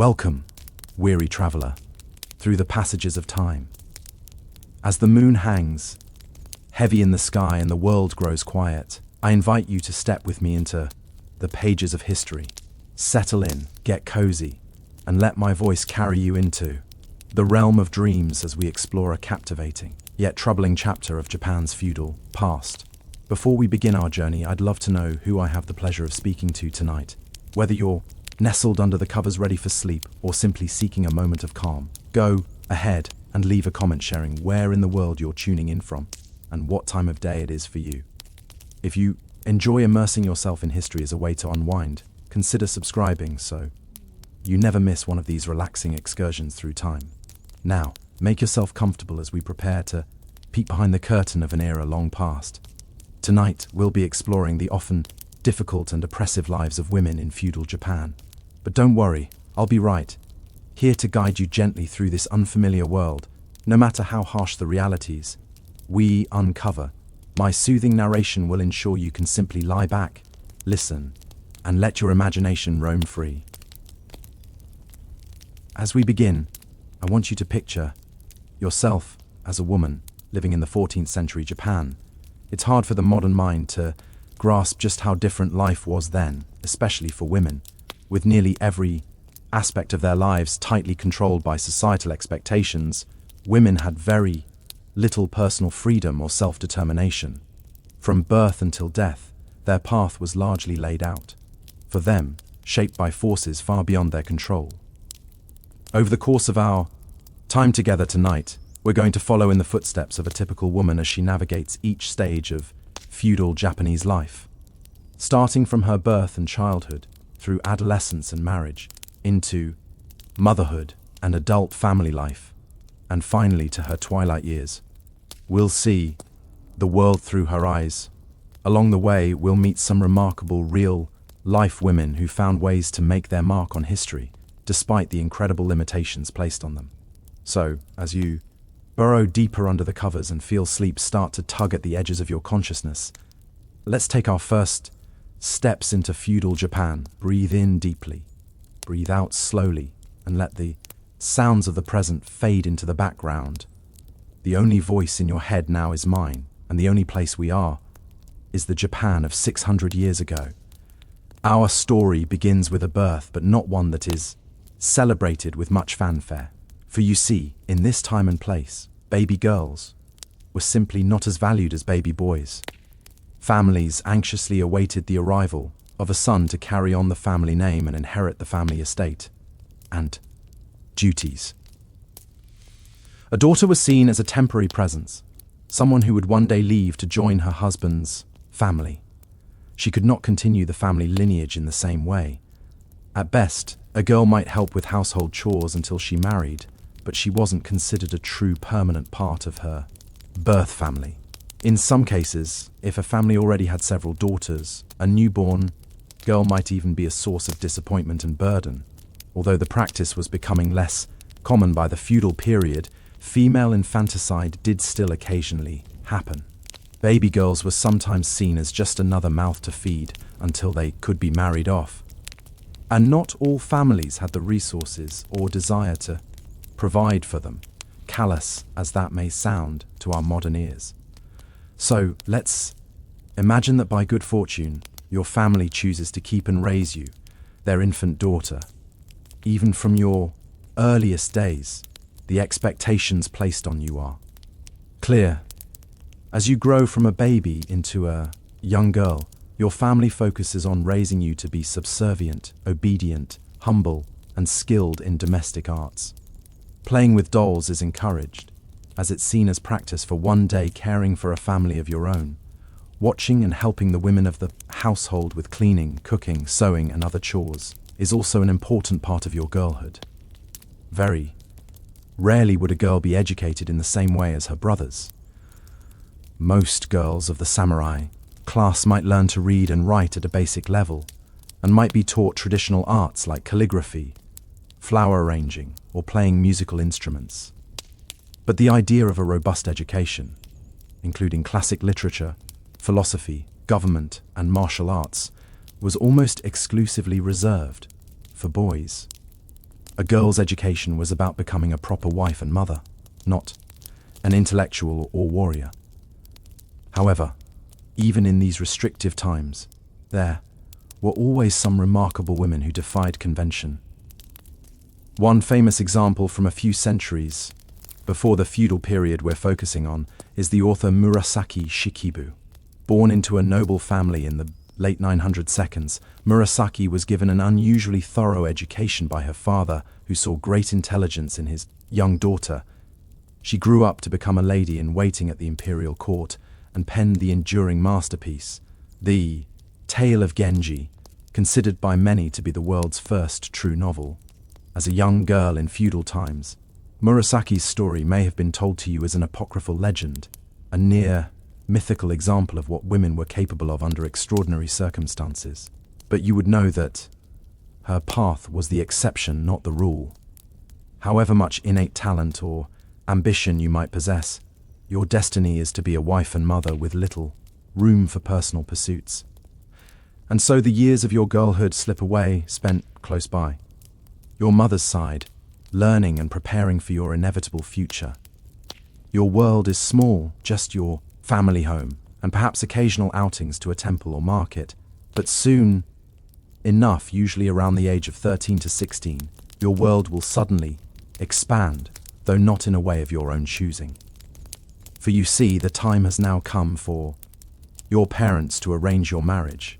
Welcome, weary traveler, through the passages of time. As the moon hangs, heavy in the sky and the world grows quiet, I invite you to step with me into the pages of history. Settle in, get cozy, and let my voice carry you into the realm of dreams as we explore a captivating, yet troubling chapter of Japan's feudal past. Before we begin our journey, I'd love to know who I have the pleasure of speaking to tonight. Whether you're nestled under the covers ready for sleep or simply seeking a moment of calm, go ahead and leave a comment sharing where in the world you're tuning in from and what time of day it is for you. If you enjoy immersing yourself in history as a way to unwind, consider subscribing so you never miss one of these relaxing excursions through time. Now, make yourself comfortable as we prepare to peek behind the curtain of an era long past. Tonight, we'll be exploring the often difficult and oppressive lives of women in feudal Japan. But don't worry, I'll be right, here to guide you gently through this unfamiliar world, no matter how harsh the realities we uncover. My soothing narration will ensure you can simply lie back, listen, and let your imagination roam free. As we begin, I want you to picture yourself as a woman living in the 14th century Japan. It's hard for the modern mind to grasp just how different life was then, especially for women, with nearly every aspect of their lives tightly controlled by societal expectations. Women had very little personal freedom or self-determination. From birth until death, their path was largely laid out, for them, shaped by forces far beyond their control. Over the course of our time together tonight, we're going to follow in the footsteps of a typical woman as she navigates each stage of feudal Japanese life, starting from her birth and childhood, through adolescence and marriage, into motherhood and adult family life, and finally to her twilight years. We'll see the world through her eyes. Along the way, we'll meet some remarkable real-life women who found ways to make their mark on history, despite the incredible limitations placed on them. So, as you burrow deeper under the covers and feel sleep start to tug at the edges of your consciousness, let's take our first steps into feudal Japan. Breathe in deeply, breathe out slowly, and let the sounds of the present fade into the background. The only voice in your head now is mine, and the only place we are is the Japan of 600 years ago. Our story begins with a birth, but not one that is celebrated with much fanfare. For you see, in this time and place, baby girls were simply not as valued as baby boys. Families anxiously awaited the arrival of a son to carry on the family name and inherit the family estate and duties. A daughter was seen as a temporary presence, someone who would one day leave to join her husband's family. She could not continue the family lineage in the same way. At best, a girl might help with household chores until she married, but she wasn't considered a true permanent part of her birth family. In some cases, if a family already had several daughters, a newborn girl might even be a source of disappointment and burden. Although the practice was becoming less common by the feudal period, female infanticide did still occasionally happen. Baby girls were sometimes seen as just another mouth to feed until they could be married off. And not all families had the resources or desire to provide for them, callous as that may sound to our modern ears. So let's imagine that by good fortune, your family chooses to keep and raise you, their infant daughter. Even from your earliest days, the expectations placed on you are clear. As you grow from a baby into a young girl, your family focuses on raising you to be subservient, obedient, humble, and skilled in domestic arts. Playing with dolls is encouraged, as it's seen as practice for one day caring for a family of your own. Watching and helping the women of the household with cleaning, cooking, sewing, and other chores is also an important part of your girlhood. Very rarely would a girl be educated in the same way as her brothers. Most girls of the samurai class might learn to read and write at a basic level, and might be taught traditional arts like calligraphy, flower arranging, or playing musical instruments. But the idea of a robust education, including classic literature, philosophy, government, and martial arts, was almost exclusively reserved for boys. A girl's education was about becoming a proper wife and mother, not an intellectual or warrior. However, even in these restrictive times, there were always some remarkable women who defied convention. One famous example from a few centuries before the feudal period we're focusing on is the author Murasaki Shikibu. Born into a noble family in the late 900s, Murasaki was given an unusually thorough education by her father, who saw great intelligence in his young daughter. She grew up to become a lady in waiting at the imperial court and penned the enduring masterpiece, The Tale of Genji, considered by many to be the world's first true novel. As a young girl in feudal times, Murasaki's story may have been told to you as an apocryphal legend, a near mythical example of what women were capable of under extraordinary circumstances. But you would know that her path was the exception, not the rule. However much innate talent or ambition you might possess, your destiny is to be a wife and mother with little room for personal pursuits. And so the years of your girlhood slip away, spent close by your mother's side, learning and preparing for your inevitable future. Your world is small, just your family home, and perhaps occasional outings to a temple or market. But soon enough, usually around the age of 13 to 16, your world will suddenly expand, though not in a way of your own choosing. For you see, the time has now come for your parents to arrange your marriage.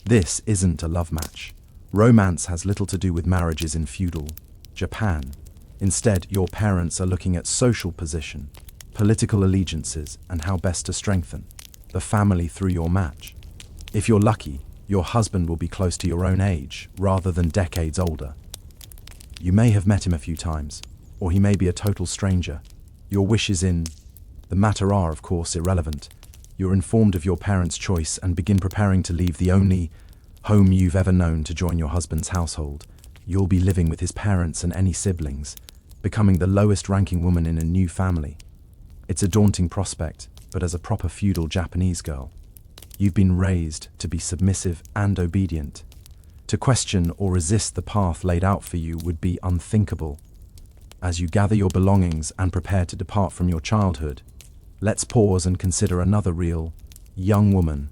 This isn't a love match. Romance has little to do with marriages in feudal Japan. Instead, your parents are looking at social position, political allegiances, and how best to strengthen the family through your match. If you're lucky, your husband will be close to your own age, rather than decades older. You may have met him a few times, or he may be a total stranger. Your wishes in the matter are, of course, irrelevant. You're informed of your parents' choice and begin preparing to leave the only home you've ever known to join your husband's household. You'll be living with his parents and any siblings, becoming the lowest-ranking woman in a new family. It's a daunting prospect, but as a proper feudal Japanese girl, you've been raised to be submissive and obedient. To question or resist the path laid out for you would be unthinkable. As you gather your belongings and prepare to depart from your childhood, let's pause and consider another real, young woman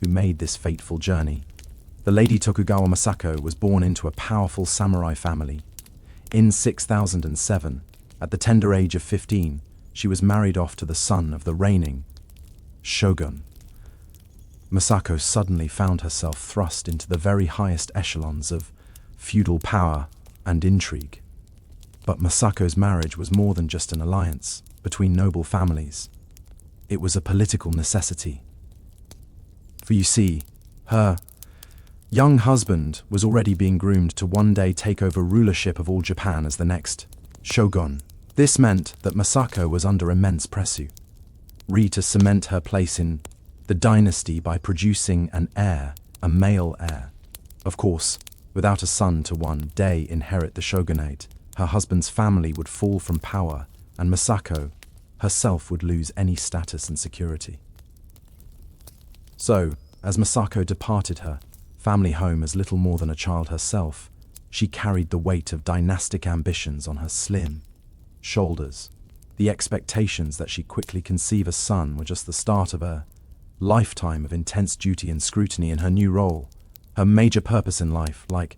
who made this fateful journey. The Lady Tokugawa Masako was born into a powerful samurai family. In 6007, at the tender age of 15, she was married off to the son of the reigning shogun. Masako suddenly found herself thrust into the very highest echelons of feudal power and intrigue. But Masako's marriage was more than just an alliance between noble families. It was a political necessity. For you see, her young husband was already being groomed to one day take over rulership of all Japan as the next shogun. This meant that Masako was under immense pressure to cement her place in the dynasty by producing an heir, a male heir. Of course, without a son to one day inherit the shogunate, her husband's family would fall from power, and Masako herself would lose any status and security. So, as Masako departed her family home as little more than a child herself, she carried the weight of dynastic ambitions on her slim shoulders. The expectations that she'd quickly conceive a son were just the start of a lifetime of intense duty and scrutiny in her new role. Her major purpose in life, like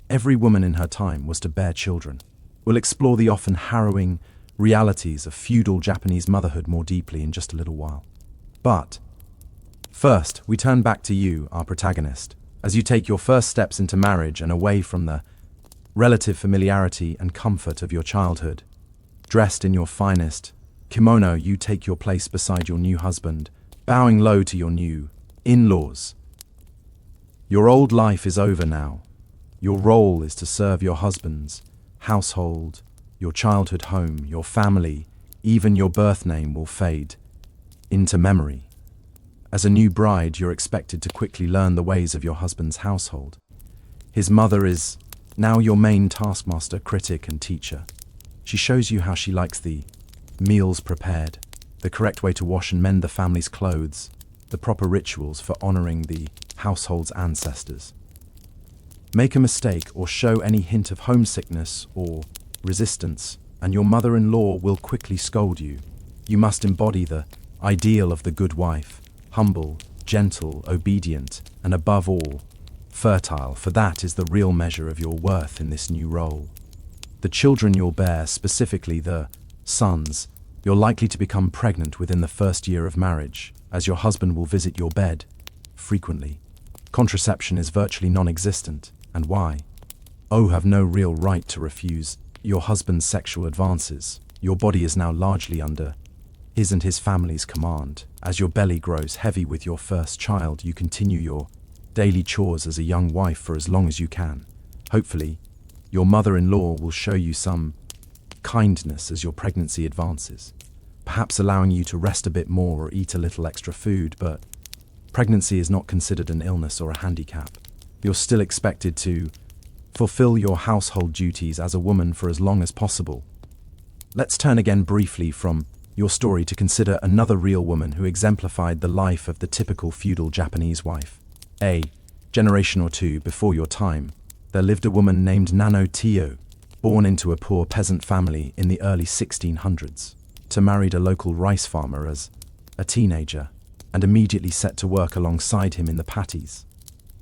every woman in her time, was to bear children. We'll explore the often harrowing realities of feudal Japanese motherhood more deeply in just a little while. But first, we turn back to you, our protagonist, as you take your first steps into marriage and away from the relative familiarity and comfort of your childhood. Dressed in your finest kimono, you take your place beside your new husband, bowing low to your new in-laws. Your old life is over now. Your role is to serve your husband's household, your childhood home, your family. Even your birth name will fade into memory. As a new bride, you're expected to quickly learn the ways of your husband's household. His mother is now your main taskmaster, critic, and teacher. She shows you how she likes the meals prepared, the correct way to wash and mend the family's clothes, the proper rituals for honoring the household's ancestors. Make a mistake or show any hint of homesickness or resistance, and your mother-in-law will quickly scold you. You must embody the ideal of the good wife, humble, gentle, obedient, and above all, fertile, for that is the real measure of your worth in this new role. The children you'll bear, specifically the sons, you're likely to become pregnant within the first year of marriage, as your husband will visit your bed frequently. Contraception is virtually non-existent, and why? Oh, have no real right to refuse your husband's sexual advances. Your body is now largely under his and his family's command. As your belly grows heavy with your first child, you continue your daily chores as a young wife for as long as you can. Hopefully, your mother-in-law will show you some kindness as your pregnancy advances, perhaps allowing you to rest a bit more or eat a little extra food, but pregnancy is not considered an illness or a handicap. You're still expected to fulfill your household duties as a woman for as long as possible. Let's turn again briefly from your story to consider another real woman who exemplified the life of the typical feudal Japanese wife. A generation or two before your time, there lived a woman named Nano Tio, born into a poor peasant family in the early 1600s. To married a local rice farmer as a teenager, and immediately set to work alongside him in the patties,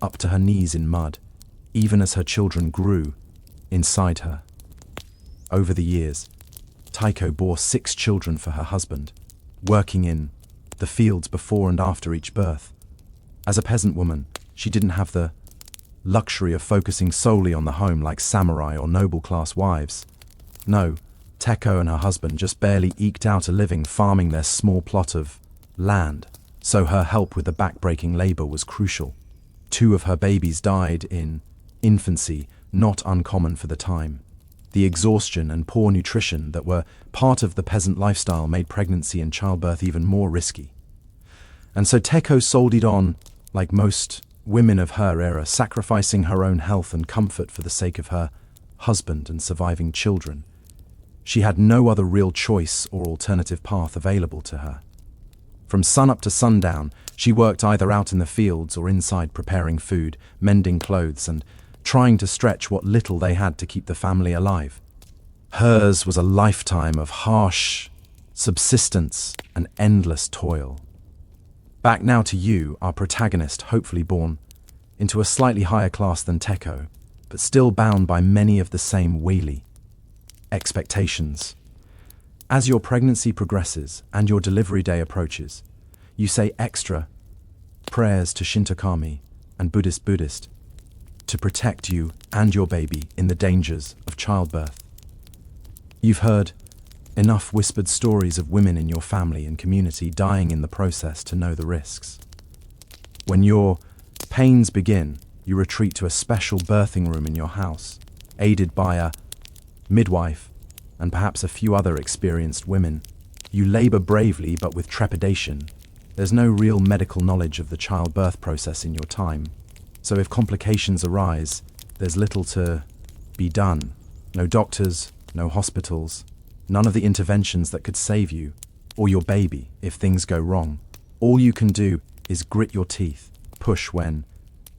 up to her knees in mud, even as her children grew inside her. Over the years, Taiko bore 6 children for her husband, working in the fields before and after each birth. As a peasant woman, she didn't have the luxury of focusing solely on the home like samurai or noble-class wives. No, Teko and her husband just barely eked out a living farming their small plot of land, so her help with the back-breaking labor was crucial. 2 of her babies died in infancy, not uncommon for the time. The exhaustion and poor nutrition that were part of the peasant lifestyle made pregnancy and childbirth even more risky. And so Teko soldiered on, like most women of her era, sacrificing her own health and comfort for the sake of her husband and surviving children. She had no other real choice or alternative path available to her. From sunup to sundown, she worked either out in the fields or inside preparing food, mending clothes, and trying to stretch what little they had to keep the family alive. Hers was a lifetime of harsh subsistence and endless toil. Back now to you, our protagonist, hopefully born into a slightly higher class than Teko, but still bound by many of the same wheelie expectations. As your pregnancy progresses and your delivery day approaches, you say extra prayers to Shinto kami and Buddhist to protect you and your baby in the dangers of childbirth. You've heard enough whispered stories of women in your family and community dying in the process to know the risks. When your pains begin, you retreat to a special birthing room in your house, aided by a midwife and perhaps a few other experienced women. You labor bravely but with trepidation. There's no real medical knowledge of the childbirth process in your time, so if complications arise, there's little to be done. No doctors, no hospitals, none of the interventions that could save you or your baby if things go wrong. All you can do is grit your teeth, push when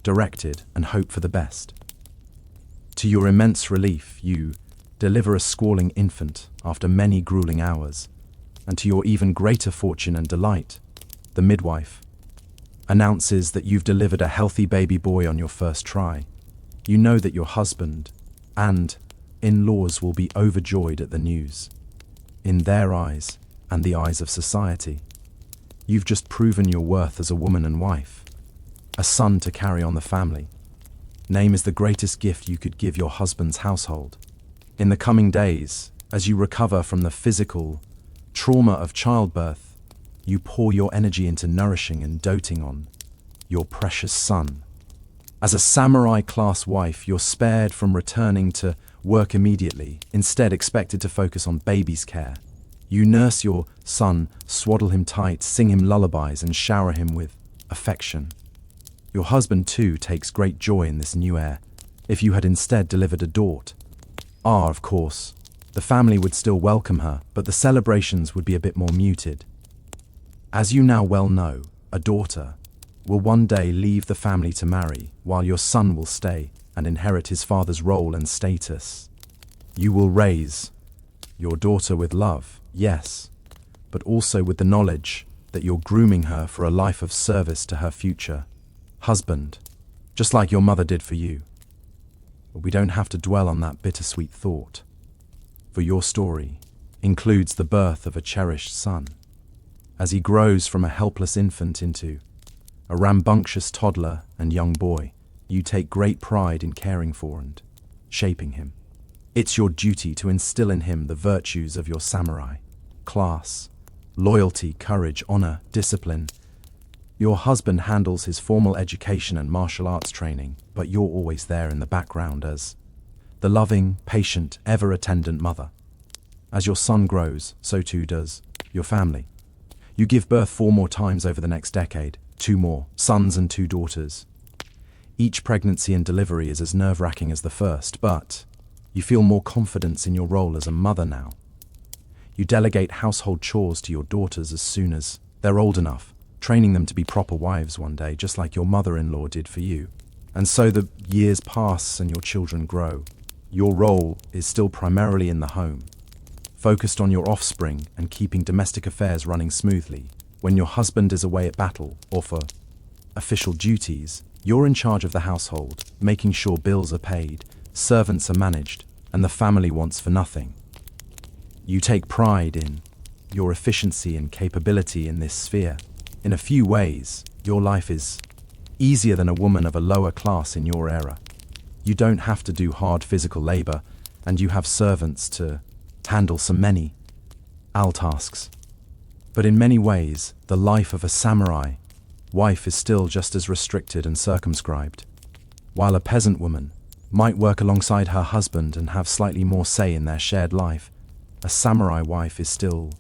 directed, and hope for the best. To your immense relief, you deliver a squalling infant after many grueling hours, and to your even greater fortune and delight, the midwife announces that you've delivered a healthy baby boy on your first try. You know that your husband and in-laws will be overjoyed at the news. In their eyes and the eyes of society, you've just proven your worth as a woman and wife, a son to carry on the family. Name is the greatest gift you could give your husband's household. In the coming days, as you recover from the physical trauma of childbirth, you pour your energy into nourishing and doting on your precious son. As a samurai-class wife, you're spared from returning to work immediately, instead expected to focus on baby's care. You nurse your son, swaddle him tight, sing him lullabies, and shower him with affection. Your husband, too, takes great joy in this new heir. If you had instead delivered a daughter, of course, the family would still welcome her, but the celebrations would be a bit more muted. As you now well know, a daughter will one day leave the family to marry, while your son will stay and inherit his father's role and status. You will raise your daughter with love, yes, but also with the knowledge that you're grooming her for a life of service to her future husband, just like your mother did for you. But we don't have to dwell on that bittersweet thought, for your story includes the birth of a cherished son. As he grows from a helpless infant into a rambunctious toddler and young boy, you take great pride in caring for and shaping him. It's your duty to instill in him the virtues of your samurai: class, loyalty, courage, honor, discipline. Your husband handles his formal education and martial arts training, but you're always there in the background as the loving, patient, ever-attendant mother. As your son grows, so too does your family. You give birth 4 more times over the next decade, 2 more, sons and 2 daughters. Each pregnancy and delivery is as nerve-wracking as the first, but you feel more confidence in your role as a mother now. You delegate household chores to your daughters as soon as they're old enough, training them to be proper wives one day, just like your mother-in-law did for you. And so the years pass and your children grow. Your role is still primarily in the home, focused on your offspring and keeping domestic affairs running smoothly. When your husband is away at battle or for official duties, you're in charge of the household, making sure bills are paid, servants are managed, and the family wants for nothing. You take pride in your efficiency and capability in this sphere. In a few ways, your life is easier than a woman of a lower class in your era. You don't have to do hard physical labor, and you have servants to handle so many tasks. But in many ways, the life of a samurai wife is still just as restricted and circumscribed. While a peasant woman might work alongside her husband and have slightly more say in their shared life, a samurai wife is still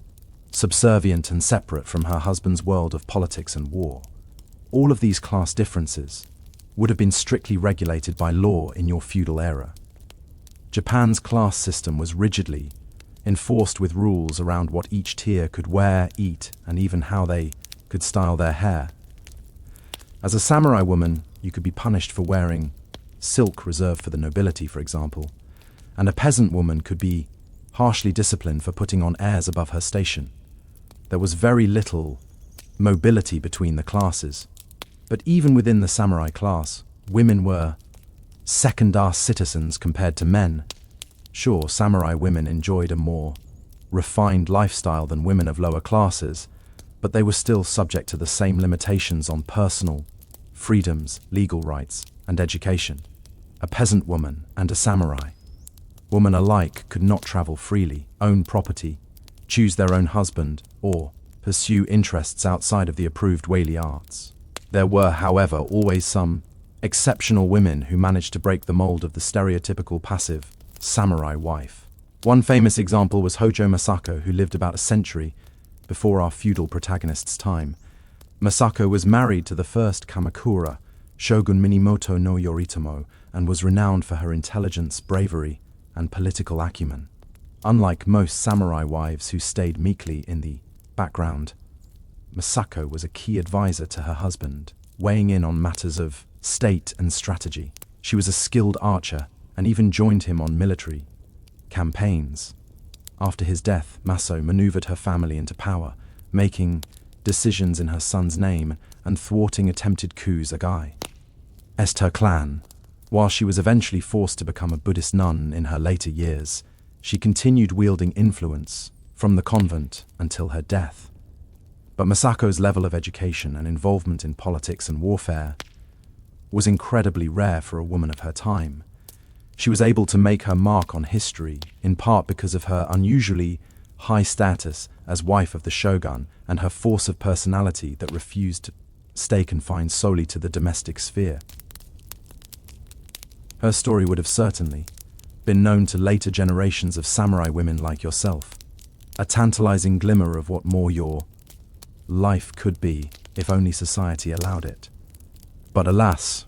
subservient and separate from her husband's world of politics and war. All of these class differences would have been strictly regulated by law in your feudal era. Japan's class system was rigidly enforced with rules around what each tier could wear, eat, and even how they could style their hair. As a samurai woman, you could be punished for wearing silk reserved for the nobility, for example, and a peasant woman could be harshly disciplined for putting on airs above her station. There was very little mobility between the classes. But even within the samurai class, women were second-class citizens compared to men. Sure, samurai women enjoyed a more refined lifestyle than women of lower classes, but they were still subject to the same limitations on personal freedoms, legal rights, and education. A peasant woman and a samurai woman alike could not travel freely, own property, choose their own husband, or pursue interests outside of the approved whaley arts. There were, however, always some exceptional women who managed to break the mold of the stereotypical passive samurai wife. One famous example was Hojo Masako, who lived about a century before our feudal protagonist's time. Masako was married to the first Kamakura, Shogun Minamoto no Yoritomo, and was renowned for her intelligence, bravery, and political acumen. Unlike most samurai wives who stayed meekly in the background, Masako was a key advisor to her husband, weighing in on matters of state and strategy. She was a skilled archer and even joined him on military campaigns. After his death, Maso maneuvered her family into power, making decisions in her son's name and thwarting attempted coups against her clan. While she was eventually forced to become a Buddhist nun in her later years, she continued wielding influence from the convent until her death. But Masako's level of education and involvement in politics and warfare was incredibly rare for a woman of her time. She was able to make her mark on history, in part because of her unusually high status as wife of the shogun and her force of personality that refused to stay confined solely to the domestic sphere. Her story would have certainly been known to later generations of samurai women like yourself, a tantalizing glimmer of what more your life could be if only society allowed it. But alas,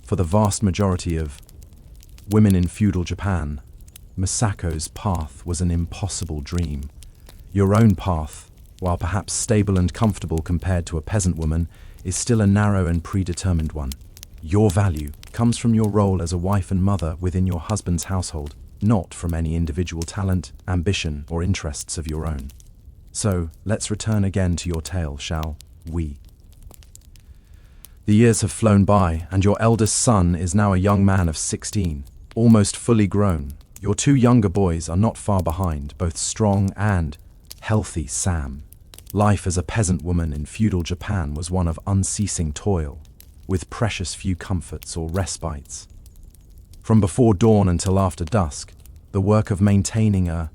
for the vast majority of women in feudal Japan, Masako's path was an impossible dream. Your own path, while perhaps stable and comfortable compared to a peasant woman, is still a narrow and predetermined one. Your value comes from your role as a wife and mother within your husband's household, not from any individual talent, ambition, or interests of your own. So, let's return again to your tale, shall we? The years have flown by, and your eldest son is now a young man of 16, almost fully grown. Your two younger boys are not far behind, both strong and healthy. Sam. Life as a peasant woman in feudal Japan was one of unceasing toil, with precious few comforts or respites. From before dawn until after dusk, the work of maintaining a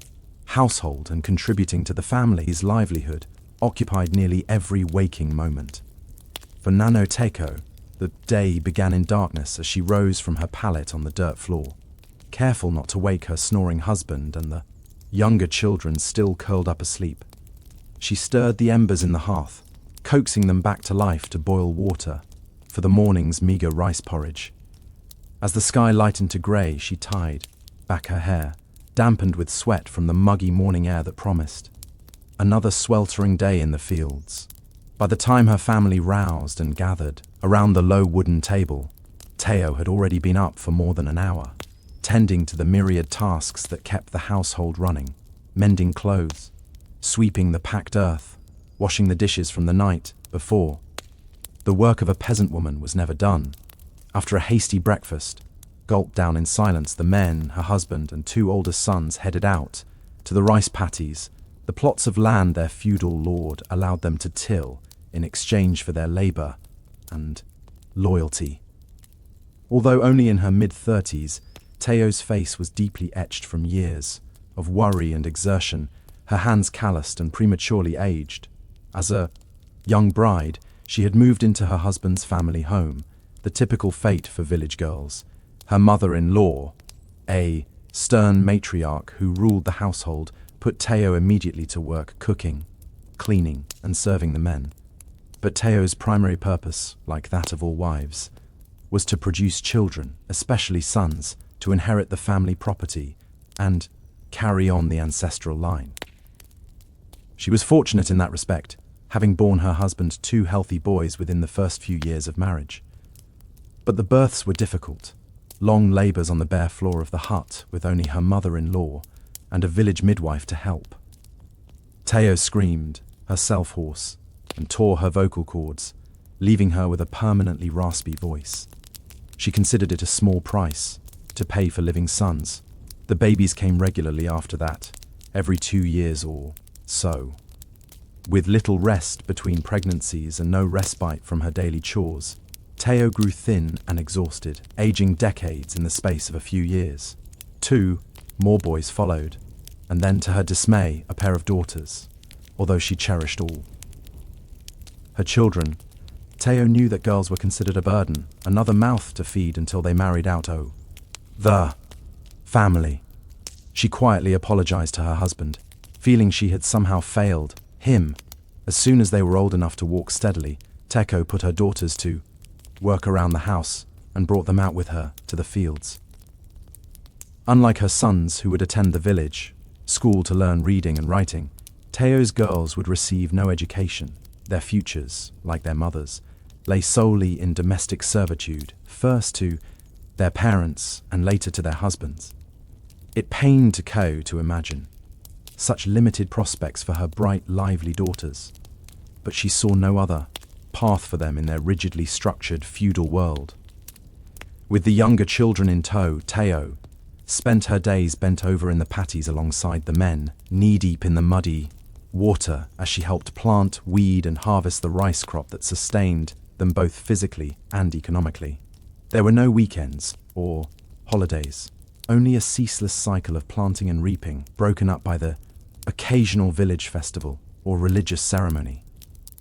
household and contributing to the family's livelihood occupied nearly every waking moment. For Nano Teiko, the day began in darkness as she rose from her pallet on the dirt floor, careful not to wake her snoring husband and the younger children still curled up asleep. She stirred the embers in the hearth, coaxing them back to life to boil water for the morning's meager rice porridge. As the sky lightened to grey, she tied back her hair, dampened with sweat from the muggy morning air that promised another sweltering day in the fields. By the time her family roused and gathered around the low wooden table, Teo had already been up for more than an hour, tending to the myriad tasks that kept the household running, mending clothes, sweeping the packed earth, washing the dishes from the night before. The work of a peasant woman was never done. After a hasty breakfast, gulped down in silence, the men, her husband, and two older sons headed out to the rice paddies, the plots of land their feudal lord allowed them to till in exchange for their labor and loyalty. Although only in her mid-30s, Teo's face was deeply etched from years of worry and exertion, her hands calloused and prematurely aged. As a young bride, she had moved into her husband's family home, the typical fate for village girls. Her mother-in-law, a stern matriarch who ruled the household, put Teo immediately to work cooking, cleaning, and serving the men. But Teo's primary purpose, like that of all wives, was to produce children, especially sons, to inherit the family property and carry on the ancestral line. She was fortunate in that respect, having borne her husband two healthy boys within the first few years of marriage. But the births were difficult, long labours on the bare floor of the hut with only her mother-in-law and a village midwife to help. Teo screamed, herself hoarse, and tore her vocal cords, leaving her with a permanently raspy voice. She considered it a small price to pay for living sons. The babies came regularly after that, every 2 years or so. With little rest between pregnancies and no respite from her daily chores, Teo grew thin and exhausted, aging decades in the space of a few years. 2 more boys followed, and then, to her dismay, a pair of daughters, although she cherished all her children. Teo knew that girls were considered a burden, another mouth to feed until they married out. Oh, the family. She quietly apologized to her husband, feeling she had somehow failed him. As soon as they were old enough to walk steadily, Teko put her daughters to work around the house and brought them out with her to the fields. Unlike her sons, who would attend the village school to learn reading and writing, Teo's girls would receive no education. Their futures, like their mothers, lay solely in domestic servitude, first to their parents and later to their husbands. It pained Teko to imagine such limited prospects for her bright, lively daughters, but she saw no other path for them in their rigidly structured feudal world. With the younger children in tow, Teo spent her days bent over in the patties alongside the men, knee-deep in the muddy water as she helped plant, weed, and harvest the rice crop that sustained them both physically and economically. There were no weekends or holidays, only a ceaseless cycle of planting and reaping, broken up by the occasional village festival or religious ceremony.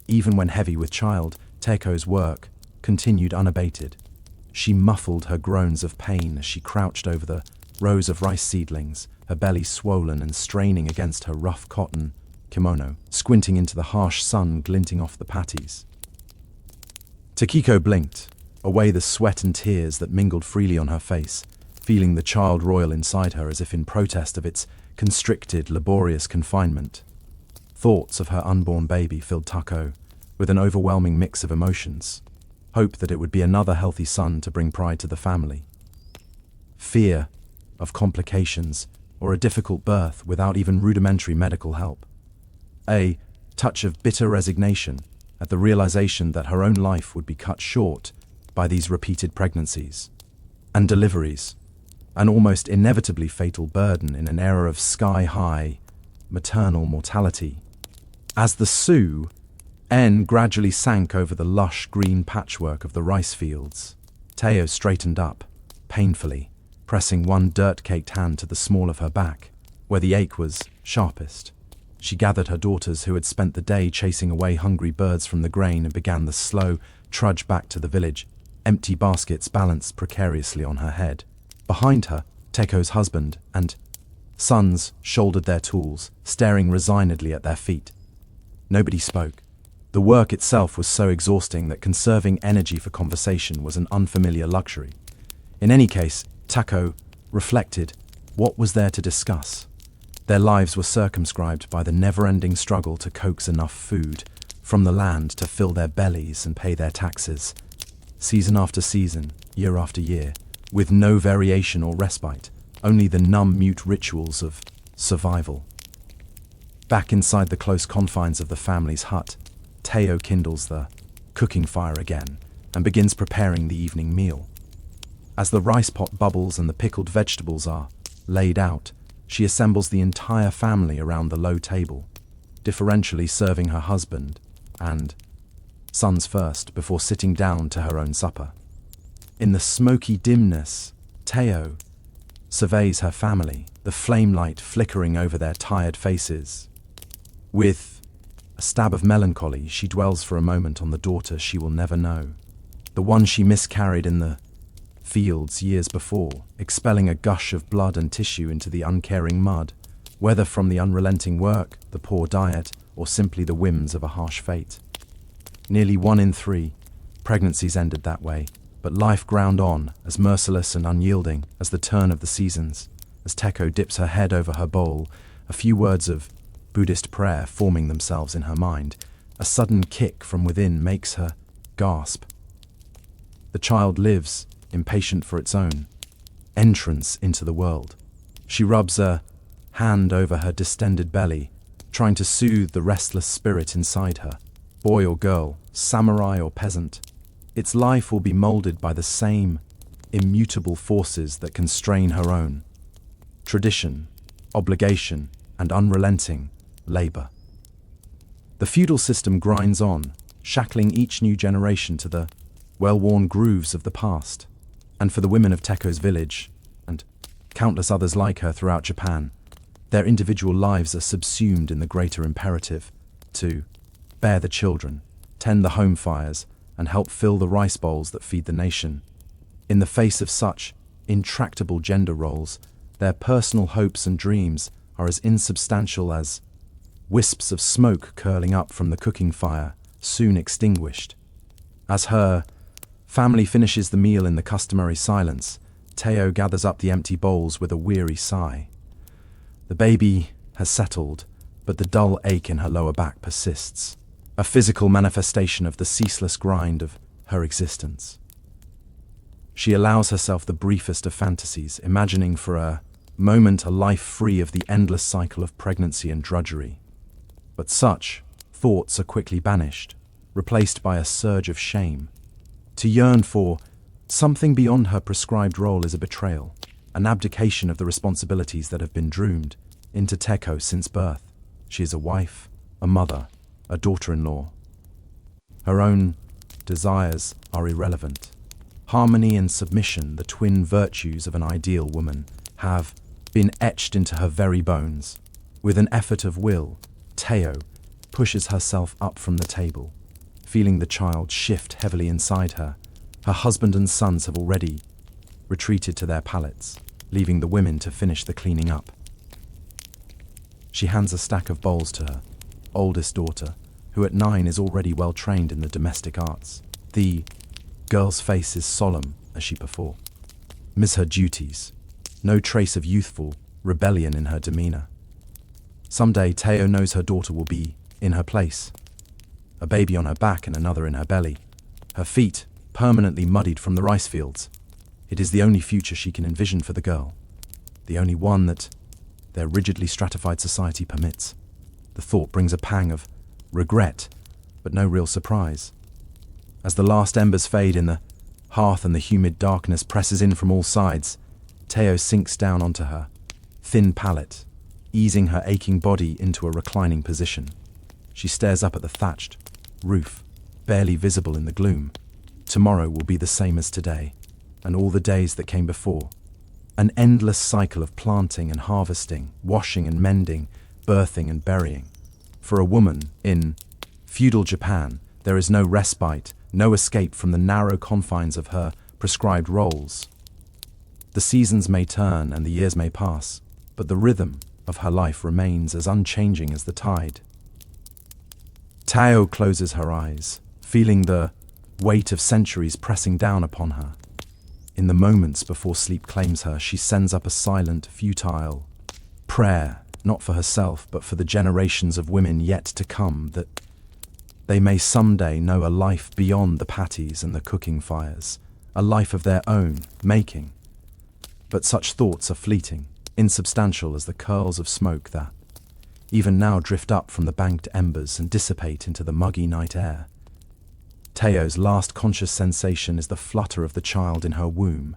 Even when heavy with child, Teko's work continued unabated. She muffled her groans of pain as she crouched over the rows of rice seedlings, her belly swollen and straining against her rough cotton kimono, squinting into the harsh sun glinting off the patties. Takiko blinked, away the sweat and tears that mingled freely on her face, feeling the child royal inside her as if in protest of its constricted, laborious confinement. Thoughts of her unborn baby filled Tako with an overwhelming mix of emotions. hope that it would be another healthy son to bring pride to the family. Fear of complications or a difficult birth without even rudimentary medical help. A touch of bitter resignation at the realization that her own life would be cut short by these repeated pregnancies and deliveries, an almost inevitably fatal burden in an era of sky-high maternal mortality. As the Sioux N gradually sank over the lush green patchwork of the rice fields, Teo straightened up, painfully, pressing one dirt-caked hand to the small of her back, where the ache was sharpest. She gathered her daughters who had spent the day chasing away hungry birds from the grain and began the slow trudge back to the village, empty baskets balanced precariously on her head. Behind her, Teko's husband and sons shouldered their tools, staring resignedly at their feet. Nobody spoke. The work itself was so exhausting that conserving energy for conversation was an unfamiliar luxury. In any case, Tako reflected, what was there to discuss? Their lives were circumscribed by the never-ending struggle to coax enough food from the land to fill their bellies and pay their taxes, season after season, year after year, with no variation or respite, only the numb, mute rituals of survival. Back inside the close confines of the family's hut, Teo kindles the cooking fire again and begins preparing the evening meal. As the rice pot bubbles and the pickled vegetables are laid out, she assembles the entire family around the low table, differentially serving her husband and sons first before sitting down to her own supper. In the smoky dimness, Teo surveys her family, the flame light flickering over their tired faces. With a stab of melancholy, she dwells for a moment on the daughter she will never know, the one she miscarried in the fields years before, expelling a gush of blood and tissue into the uncaring mud, whether from the unrelenting work, the poor diet, or simply the whims of a harsh fate. Nearly 1 in 3 pregnancies ended that way, but life ground on, as merciless and unyielding as the turn of the seasons. As Teko dips her head over her bowl, a few words of Buddhist prayer forming themselves in her mind, a sudden kick from within makes her gasp. The child lives, impatient for its own entrance into the world. She rubs a hand over her distended belly, trying to soothe the restless spirit inside her. Boy or girl, samurai or peasant, its life will be molded by the same immutable forces that constrain her own: tradition, obligation, and unrelenting labor. The feudal system grinds on, shackling each new generation to the well-worn grooves of the past. And for the women of Teko's village, and countless others like her throughout Japan, their individual lives are subsumed in the greater imperative to bear the children, tend the home fires, and help fill the rice bowls that feed the nation. In the face of such intractable gender roles, their personal hopes and dreams are as insubstantial as wisps of smoke curling up from the cooking fire, soon extinguished. As her family finishes the meal in the customary silence, Teo gathers up the empty bowls with a weary sigh. The baby has settled, but the dull ache in her lower back persists, a physical manifestation of the ceaseless grind of her existence. She allows herself the briefest of fantasies, imagining for a moment a life free of the endless cycle of pregnancy and drudgery. But such thoughts are quickly banished, replaced by a surge of shame. To yearn for something beyond her prescribed role is a betrayal, an abdication of the responsibilities that have been droomed into Teko since birth. She is a wife, a mother, a daughter-in-law. Her own desires are irrelevant. Harmony and submission, the twin virtues of an ideal woman, have been etched into her very bones. With an effort of will, Teo pushes herself up from the table, feeling the child shift heavily inside her. Her husband and sons have already retreated to their pallets, leaving the women to finish the cleaning up. She hands a stack of bowls to her oldest daughter, who at 9 is already well trained in the domestic arts. The girl's face is solemn as she performs her duties, no trace of youthful rebellion in her demeanor. Someday Teo knows her daughter will be in her place, a baby on her back and another in her belly. Her feet permanently muddied from the rice fields. It is the only future she can envision for the girl, the only one that their rigidly stratified society permits. The thought brings a pang of regret, but no real surprise. As the last embers fade in the hearth and the humid darkness presses in from all sides, Teo sinks down onto her thin pallet, easing her aching body into a reclining position. She stares up at the thatched roof, barely visible in the gloom. Tomorrow will be the same as today, and all the days that came before. An endless cycle of planting and harvesting, washing and mending, birthing and burying. For a woman in feudal Japan, there is no respite, no escape from the narrow confines of her prescribed roles. The seasons may turn and the years may pass, but the rhythm of her life remains as unchanging as the tide. Tao closes her eyes, feeling the weight of centuries pressing down upon her. In the moments before sleep claims her, she sends up a silent, futile prayer, not for herself, but for the generations of women yet to come, that they may someday know a life beyond the patties and the cooking fires, a life of their own making. But such thoughts are fleeting, insubstantial as the curls of smoke that, even now, drift up from the banked embers and dissipate into the muggy night air. Teo's last conscious sensation is the flutter of the child in her womb,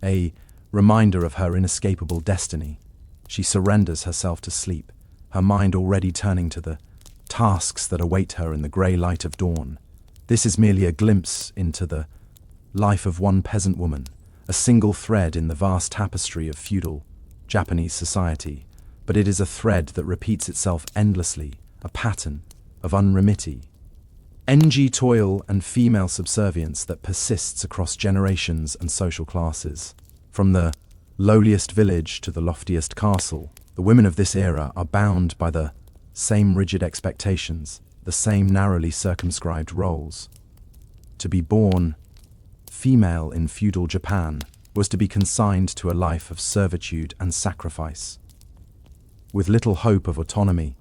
a reminder of her inescapable destiny. She surrenders herself to sleep, her mind already turning to the tasks that await her in the grey light of dawn. This is merely a glimpse into the life of one peasant woman, a single thread in the vast tapestry of feudal Japanese society, but it is a thread that repeats itself endlessly, a pattern of unremitting toil and female subservience that persists across generations and social classes. From the lowliest village to the loftiest castle, the women of this era are bound by the same rigid expectations, the same narrowly circumscribed roles. To be born female in feudal Japan was to be consigned to a life of servitude and sacrifice. With little hope of autonomy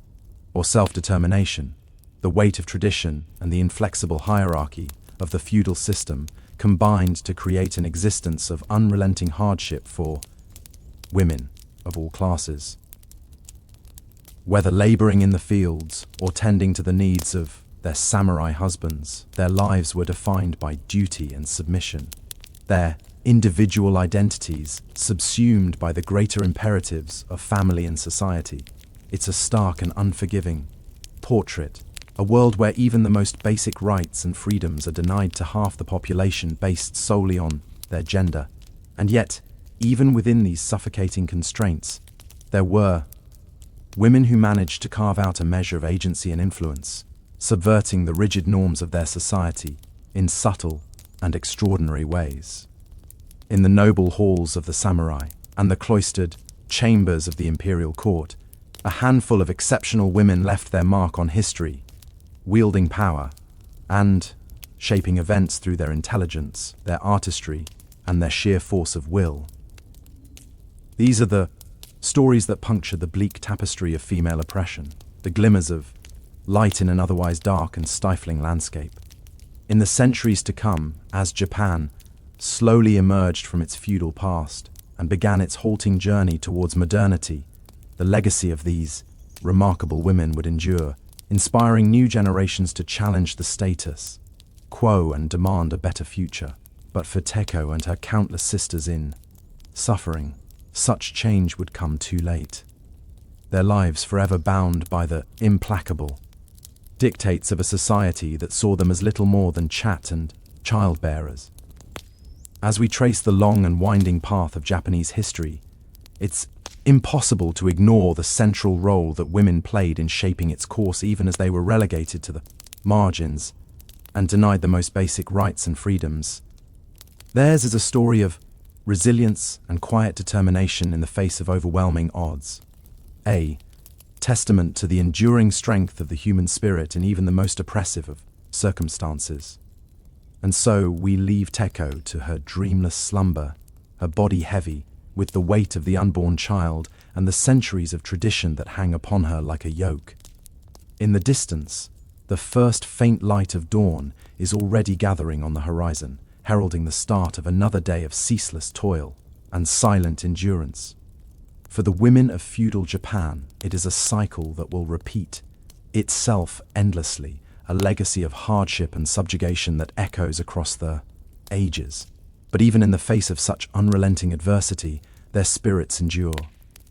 or self-determination, the weight of tradition and the inflexible hierarchy of the feudal system combined to create an existence of unrelenting hardship for women of all classes. Whether laboring in the fields or tending to the needs of their samurai husbands, their lives were defined by duty and submission, their individual identities subsumed by the greater imperatives of family and society. It's a stark and unforgiving portrait, a world where even the most basic rights and freedoms are denied to half the population based solely on their gender. And yet, even within these suffocating constraints, there were women who managed to carve out a measure of agency and influence, subverting the rigid norms of their society in subtle and extraordinary ways. In the noble halls of the samurai and the cloistered chambers of the imperial court, a handful of exceptional women left their mark on history, wielding power and shaping events through their intelligence, their artistry, and their sheer force of will. These are the stories that puncture the bleak tapestry of female oppression, the glimmers of light in an otherwise dark and stifling landscape. In the centuries to come, as Japan slowly emerged from its feudal past and began its halting journey towards modernity, the legacy of these remarkable women would endure, inspiring new generations to challenge the status quo and demand a better future. But for Teko and her countless sisters in suffering, such change would come too late. Their lives forever bound by the implacable dictates of a society that saw them as little more than chat and childbearers. As we trace the long and winding path of Japanese history, it's impossible to ignore the central role that women played in shaping its course, even as they were relegated to the margins and denied the most basic rights and freedoms. Theirs is a story of resilience and quiet determination in the face of overwhelming odds, a testament to the enduring strength of the human spirit in even the most oppressive of circumstances. And so we leave Teko to her dreamless slumber, her body heavy with the weight of the unborn child and the centuries of tradition that hang upon her like a yoke. In the distance, the first faint light of dawn is already gathering on the horizon, heralding the start of another day of ceaseless toil and silent endurance. For the women of feudal Japan, it is a cycle that will repeat itself endlessly, a legacy of hardship and subjugation that echoes across the ages. But even in the face of such unrelenting adversity, their spirits endure,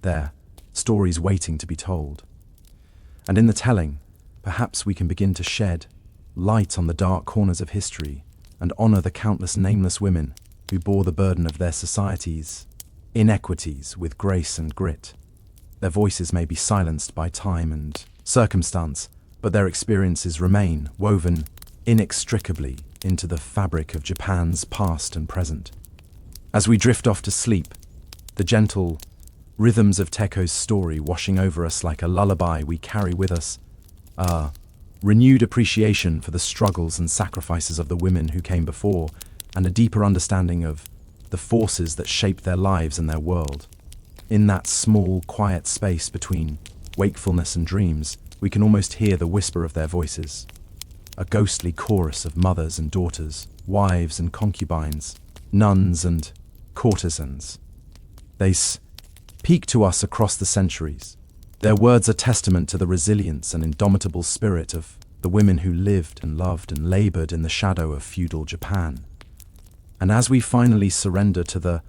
their stories waiting to be told. And in the telling, perhaps we can begin to shed light on the dark corners of history and honor the countless nameless women who bore the burden of their society's inequities with grace and grit. Their voices may be silenced by time and circumstance, but their experiences remain woven inextricably into the fabric of Japan's past and present. As we drift off to sleep, the gentle rhythms of Teko's story washing over us like a lullaby, we carry with us a renewed appreciation for the struggles and sacrifices of the women who came before, and a deeper understanding of the forces that shaped their lives and their world. In that small, quiet space between wakefulness and dreams, we can almost hear the whisper of their voices, a ghostly chorus of mothers and daughters, wives and concubines, nuns and courtesans. They speak to us across the centuries. Their words are testament to the resilience and indomitable spirit of the women who lived and loved and labored in the shadow of feudal Japan. And as we finally surrender to the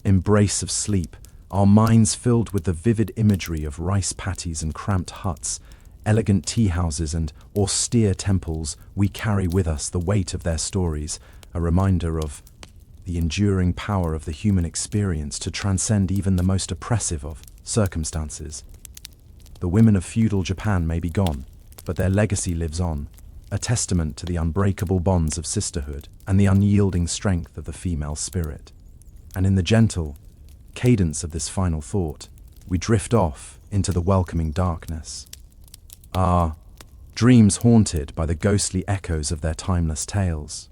embrace of sleep, our minds filled with the vivid imagery of rice paddies and cramped huts, elegant tea houses and austere temples, we carry with us the weight of their stories, a reminder of the enduring power of the human experience to transcend even the most oppressive of circumstances. The women of feudal Japan may be gone, but their legacy lives on, a testament to the unbreakable bonds of sisterhood and the unyielding strength of the female spirit. And in the gentle cadence of this final thought, we drift off into the welcoming darkness, our dreams haunted by the ghostly echoes of their timeless tales.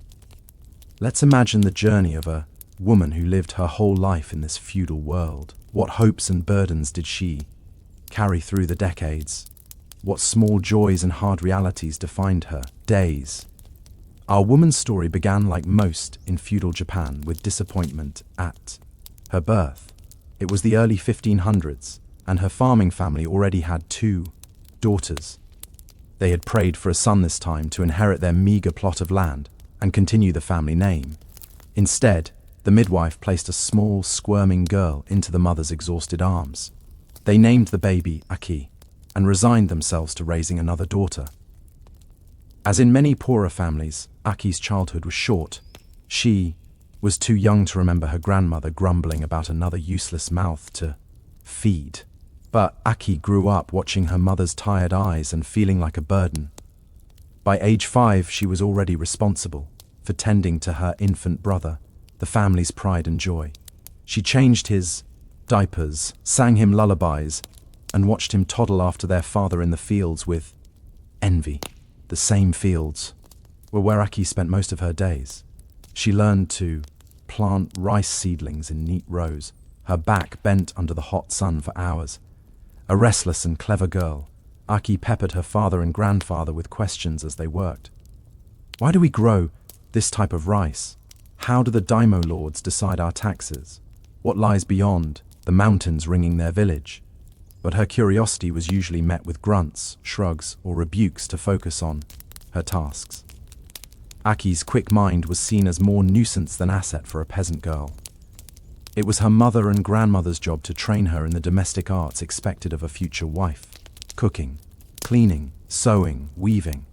Let's imagine the journey of a woman who lived her whole life in this feudal world. What hopes and burdens did she carry through the decades? What small joys and hard realities defined her days? Our woman's story began like most in feudal Japan with disappointment at her birth. It was the early 1500s, and her farming family already had 2 daughters. They had prayed for a son this time to inherit their meager plot of land and continue the family name. Instead, the midwife placed a small, squirming girl into the mother's exhausted arms. They named the baby Aki and resigned themselves to raising another daughter. As in many poorer families, Aki's childhood was short. She was too young to remember her grandmother grumbling about another useless mouth to feed. But Aki grew up watching her mother's tired eyes and feeling like a burden. By age 5, she was already responsible for tending to her infant brother, the family's pride and joy. She changed his diapers, sang him lullabies, and watched him toddle after their father in the fields with envy. The same fields were where Aki spent most of her days. She learned to plant rice seedlings in neat rows, her back bent under the hot sun for hours. A restless and clever girl, Aki peppered her father and grandfather with questions as they worked. Why do we grow this type of rice? How do the daimyo lords decide our taxes? What lies beyond the mountains ringing their village? But her curiosity was usually met with grunts, shrugs, or rebukes to focus on her tasks. Aki's quick mind was seen as more nuisance than asset for a peasant girl. It was her mother and grandmother's job to train her in the domestic arts expected of a future wife: cooking, cleaning, sewing, weaving.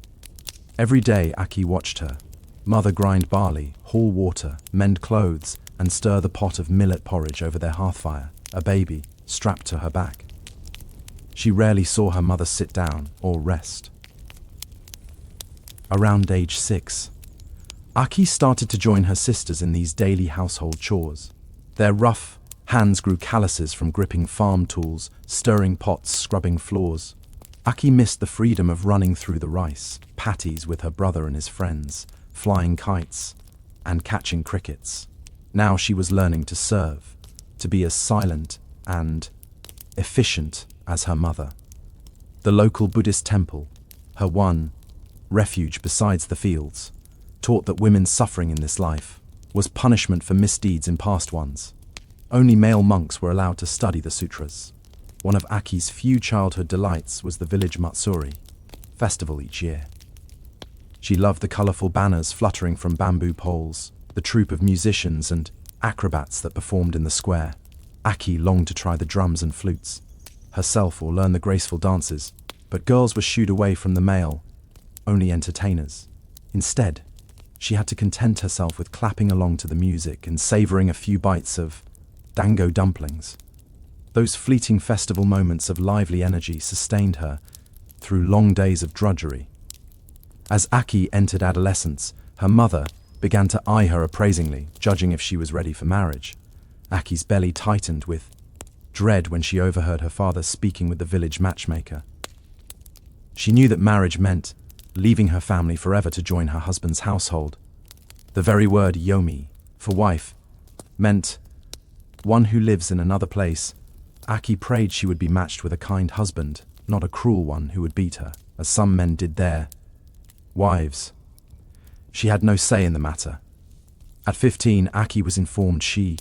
Every day Aki watched her mother grind barley, haul water, mend clothes, and stir the pot of millet porridge over their hearthfire, a baby strapped to her back. She rarely saw her mother sit down or rest. Around age 6, Aki started to join her sisters in these daily household chores. Their rough hands grew calluses from gripping farm tools, stirring pots, scrubbing floors. Aki missed the freedom of running through the rice paddies with her brother and his friends, flying kites and catching crickets. Now she was learning to serve, to be as silent and efficient as her mother. The local Buddhist temple, her one refuge besides the fields, taught that women's suffering in this life was punishment for misdeeds in past ones. Only male monks were allowed to study the sutras. One of Aki's few childhood delights was the village Matsuri festival each year. She loved the colorful banners fluttering from bamboo poles, the troupe of musicians and acrobats that performed in the square. Aki longed to try the drums and flutes herself or learn the graceful dances, but girls were shooed away from the male, only entertainers. Instead, she had to content herself with clapping along to the music and savoring a few bites of dango dumplings. Those fleeting festival moments of lively energy sustained her through long days of drudgery. As Aki entered adolescence, her mother began to eye her appraisingly, judging if she was ready for marriage. Aki's belly tightened with dread when she overheard her father speaking with the village matchmaker. She knew that marriage meant leaving her family forever to join her husband's household. The very word yomi, for wife, meant one who lives in another place. Aki prayed she would be matched with a kind husband, not a cruel one who would beat her, as some men did their wives. She had no say in the matter. At 15, Aki was informed she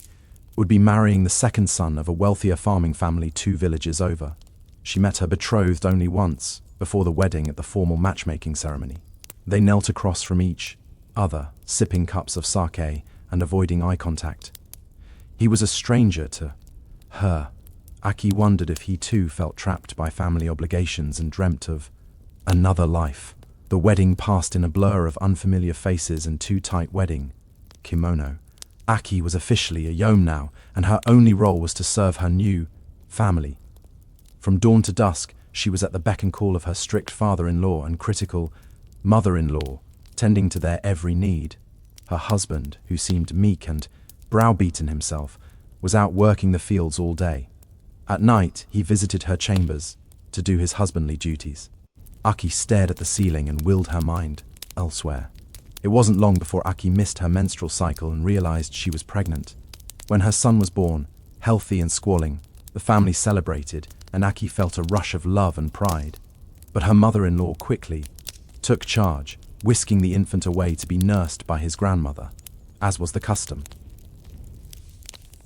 would be marrying the second son of a wealthier farming family 2 villages over. She met her betrothed only once, before the wedding at the formal matchmaking ceremony. They knelt across from each other, sipping cups of sake and avoiding eye contact. He was a stranger to her. Aki wondered if he too felt trapped by family obligations and dreamt of another life. The wedding passed in a blur of unfamiliar faces and too tight wedding kimono. Aki was officially a yome now, and her only role was to serve her new family. From dawn to dusk, she was at the beck and call of her strict father-in-law and critical mother-in-law, tending to their every need. Her husband, who seemed meek and browbeaten himself, was out working the fields all day. At night, he visited her chambers to do his husbandly duties. Aki stared at the ceiling and willed her mind elsewhere. It wasn't long before Aki missed her menstrual cycle and realized she was pregnant. When her son was born, healthy and squalling, the family celebrated, and Aki felt a rush of love and pride. But her mother-in-law quickly took charge, whisking the infant away to be nursed by his grandmother, as was the custom.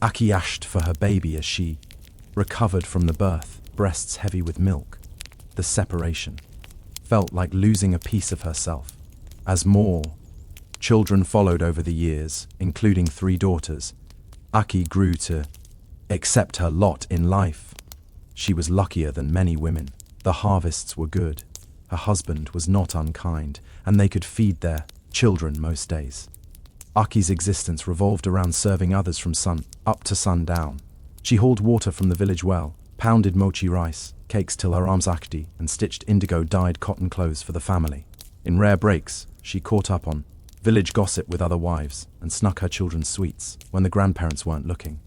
Aki asked for her baby as she recovered from the birth, breasts heavy with milk. The separation felt like losing a piece of herself. As more children followed over the years, including 3 daughters, Aki grew to accept her lot in life. She was luckier than many women. The harvests were good. Her husband was not unkind, and they could feed their children most days. Aki's existence revolved around serving others from sun up to sundown. She hauled water from the village well, pounded mochi rice, cakes till her arms ached, and stitched indigo-dyed cotton clothes for the family. In rare breaks, she caught up on village gossip with other wives and snuck her children's sweets when the grandparents weren't looking.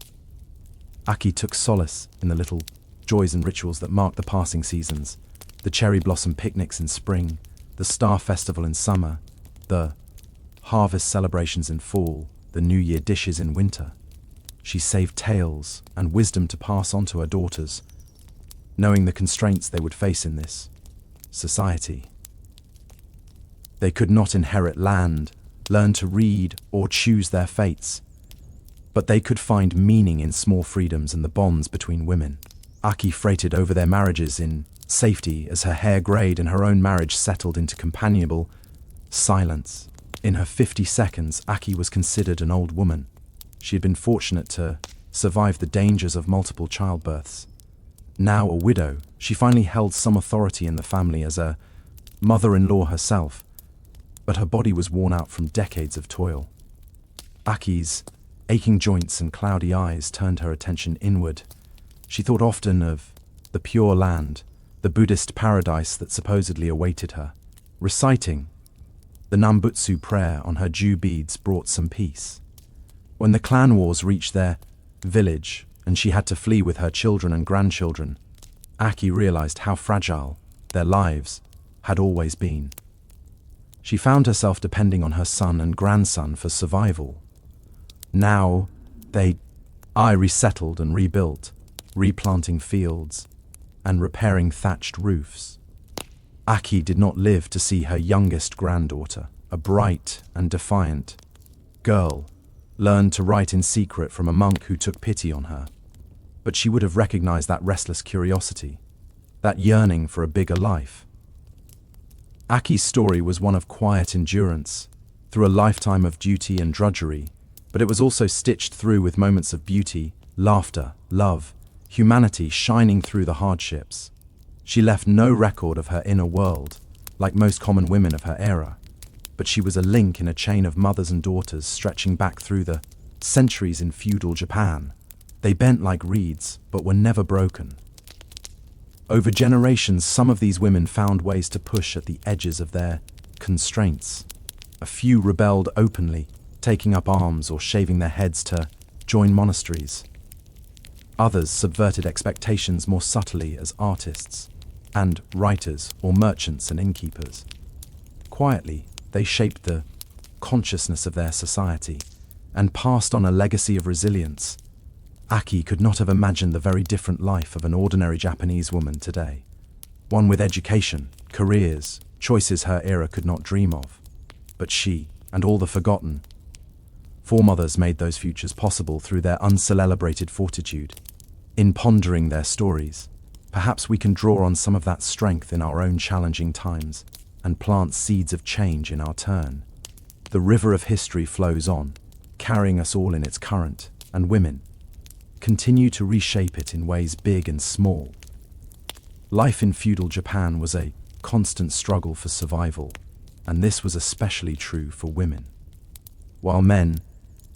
Aki took solace in the little joys and rituals that marked the passing seasons: the cherry blossom picnics in spring, the star festival in summer, the harvest celebrations in fall, the New Year dishes in winter. She saved tales and wisdom to pass on to her daughters, knowing the constraints they would face in this society. They could not inherit land, learn to read, or choose their fates, but they could find meaning in small freedoms and the bonds between women. Aki freighted over their marriages in safety as her hair grayed and her own marriage settled into companionable silence. In her 50 seconds, Aki was considered an old woman. She had been fortunate to survive the dangers of multiple childbirths. Now a widow, she finally held some authority in the family as a mother-in-law herself, but her body was worn out from decades of toil. Aki's aching joints and cloudy eyes turned her attention inward. She thought often of the Pure Land, the Buddhist paradise that supposedly awaited her. Reciting the Nambutsu prayer on her dew beads brought some peace. When the clan wars reached their village and she had to flee with her children and grandchildren, Aki realized how fragile their lives had always been. She found herself depending on her son and grandson for survival. Now I resettled and rebuilt, replanting fields and repairing thatched roofs. Aki did not live to see her youngest granddaughter a bright and defiant girl, learned to write in secret from a monk who took pity on her. But she would have recognized that restless curiosity, that yearning for a bigger life. Aki's story was one of quiet endurance, through a lifetime of duty and drudgery, but it was also stitched through with moments of beauty, laughter, love, humanity shining through the hardships. She left no record of her inner world, like most common women of her era, but she was a link in a chain of mothers and daughters stretching back through the centuries in feudal Japan. They bent like reeds, but were never broken. Over generations, some of these women found ways to push at the edges of their constraints. A few rebelled openly, taking up arms or shaving their heads to join monasteries. Others subverted expectations more subtly as artists and writers or merchants and innkeepers. Quietly, they shaped the consciousness of their society and passed on a legacy of resilience. Aki could not have imagined the very different life of an ordinary Japanese woman today, one with education, careers, choices her era could not dream of. But she, and all the forgotten foremothers, made those futures possible through their uncelebrated fortitude. In pondering their stories, perhaps we can draw on some of that strength in our own challenging times and plant seeds of change in our turn. The river of history flows on, carrying us all in its current, and women continue to reshape it in ways big and small. Life in feudal Japan was a constant struggle for survival, and this was especially true for women. While men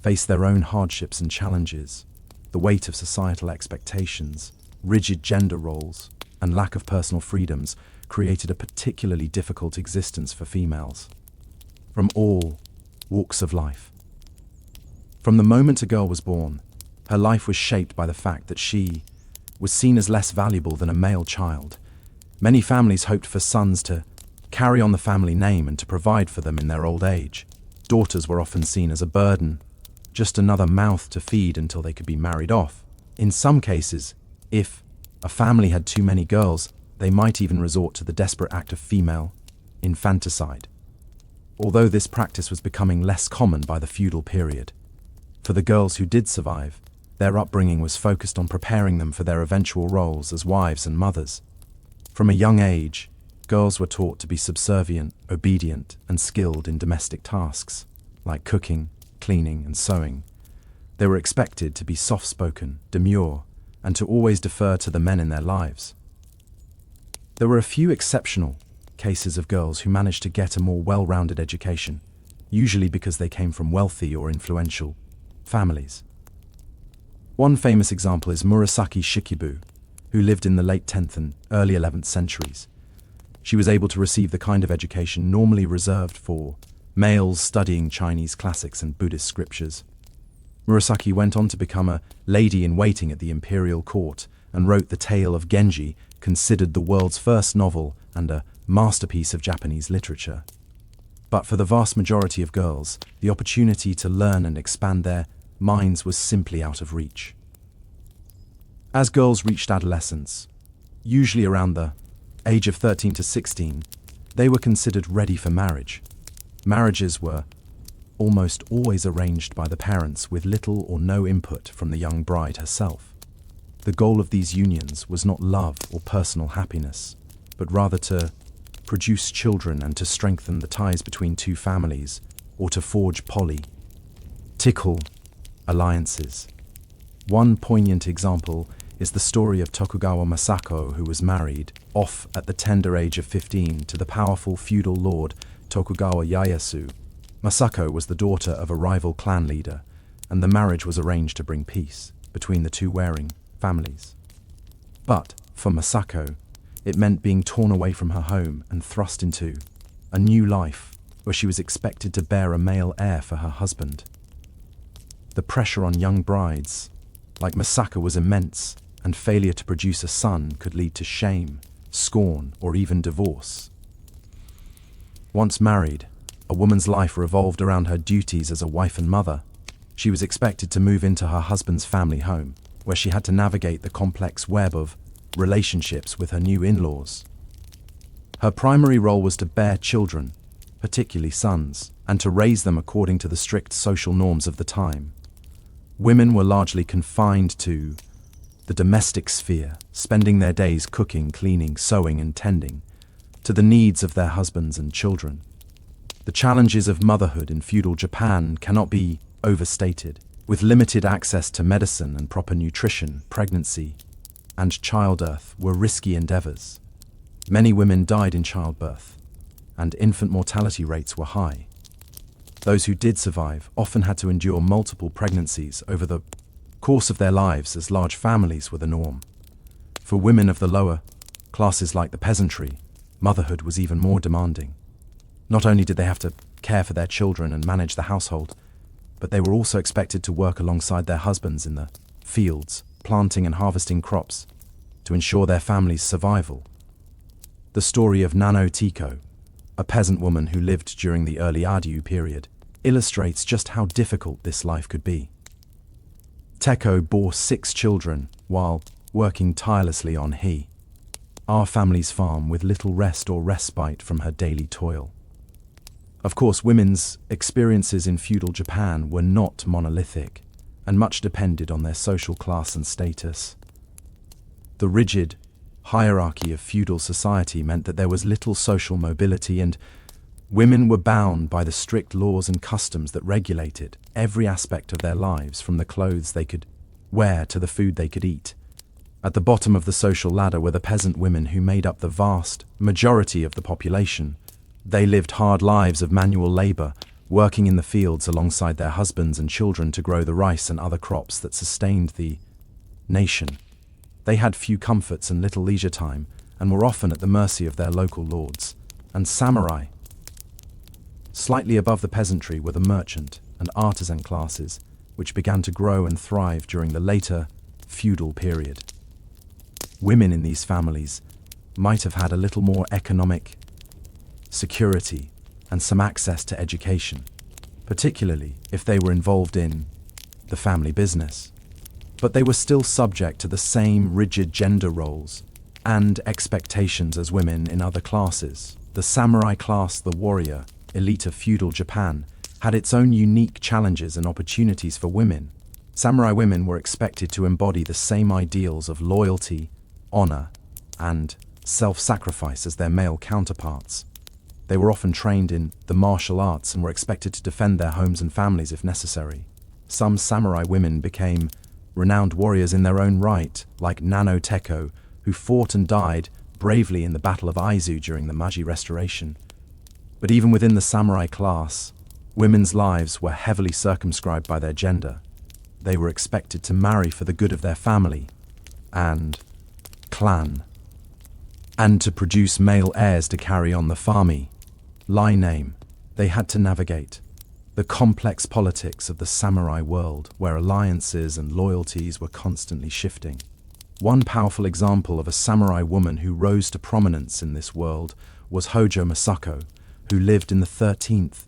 faced their own hardships and challenges, the weight of societal expectations, rigid gender roles, and lack of personal freedoms created a particularly difficult existence for females. From all walks of life. From the moment a girl was born, her life was shaped by the fact that she was seen as less valuable than a male child. Many families hoped for sons to carry on the family name and to provide for them in their old age. Daughters were often seen as a burden, just another mouth to feed until they could be married off. In some cases, if a family had too many girls, they might even resort to the desperate act of female infanticide. Although this practice was becoming less common by the feudal period, for the girls who did survive, their upbringing was focused on preparing them for their eventual roles as wives and mothers. From a young age, girls were taught to be subservient, obedient, and skilled in domestic tasks, like cooking, cleaning, and sewing. They were expected to be soft-spoken, demure, and to always defer to the men in their lives. There were a few exceptional cases of girls who managed to get a more well-rounded education, usually because they came from wealthy or influential families. One famous example is Murasaki Shikibu, who lived in the late 10th and early 11th centuries. She was able to receive the kind of education normally reserved for males studying Chinese classics and Buddhist scriptures. Murasaki went on to become a lady-in-waiting at the imperial court and wrote The Tale of Genji, considered the world's first novel and a masterpiece of Japanese literature. But for the vast majority of girls, the opportunity to learn and expand their minds was simply out of reach. As girls reached adolescence, usually around the age of 13 to 16, they were considered ready for marriage. Marriages were almost always arranged by the parents with little or no input from the young bride herself. The goal of these unions was not love or personal happiness, but rather to produce children and to strengthen the ties between two families, or to forge political alliances. One poignant example is the story of Tokugawa Masako, who was married off at the tender age of 15 to the powerful feudal lord Tokugawa Ieyasu. Masako was the daughter of a rival clan leader, and the marriage was arranged to bring peace between the two warring families. But for Masako, it meant being torn away from her home and thrust into a new life where she was expected to bear a male heir for her husband. The pressure on young brides like Masako was immense, and failure to produce a son could lead to shame, scorn, or even divorce. Once married, a woman's life revolved around her duties as a wife and mother. She was expected to move into her husband's family home, where she had to navigate the complex web of relationships with her new in-laws. Her primary role was to bear children, particularly sons, and to raise them according to the strict social norms of the time. Women were largely confined to the domestic sphere, spending their days cooking, cleaning, sewing, and tending to the needs of their husbands and children. The challenges of motherhood in feudal Japan cannot be overstated. With limited access to medicine and proper nutrition, pregnancy and childbirth were risky endeavors. Many women died in childbirth, and infant mortality rates were high. Those who did survive often had to endure multiple pregnancies over the course of their lives, as large families were the norm. For women of the lower classes like the peasantry, motherhood was even more demanding. Not only did they have to care for their children and manage the household, but they were also expected to work alongside their husbands in the fields, planting and harvesting crops to ensure their family's survival. The story of Nano Tiko, a peasant woman who lived during the early Edo period, illustrates just how difficult this life could be. Teko bore 6 children while working tirelessly on our family's farm with little rest or respite from her daily toil. Of course, women's experiences in feudal Japan were not monolithic, and much depended on their social class and status. The rigid hierarchy of feudal society meant that there was little social mobility, and women were bound by the strict laws and customs that regulated every aspect of their lives, from the clothes they could wear to the food they could eat. At the bottom of the social ladder were the peasant women who made up the vast majority of the population. They lived hard lives of manual labor, working in the fields alongside their husbands and children to grow the rice and other crops that sustained the nation. They had few comforts and little leisure time, and were often at the mercy of their local lords and samurai. Slightly above the peasantry were the merchant and artisan classes, which began to grow and thrive during the later feudal period. Women in these families might have had a little more economic security and some access to education, particularly if they were involved in the family business. But they were still subject to the same rigid gender roles and expectations as women in other classes. The samurai class, the warrior elite of feudal Japan, had its own unique challenges and opportunities for women. Samurai women were expected to embody the same ideals of loyalty, honor, and self-sacrifice as their male counterparts. They were often trained in the martial arts and were expected to defend their homes and families if necessary. Some samurai women became renowned warriors in their own right, like Nano Teko, who fought and died bravely in the Battle of Aizu during the Meiji Restoration. But even within the samurai class, women's lives were heavily circumscribed by their gender. They were expected to marry for the good of their family and clan, and to produce male heirs to carry on the family name. They had to navigate the complex politics of the samurai world, where alliances and loyalties were constantly shifting. One powerful example of a samurai woman who rose to prominence in this world was Hojo Masako, who lived in the 13th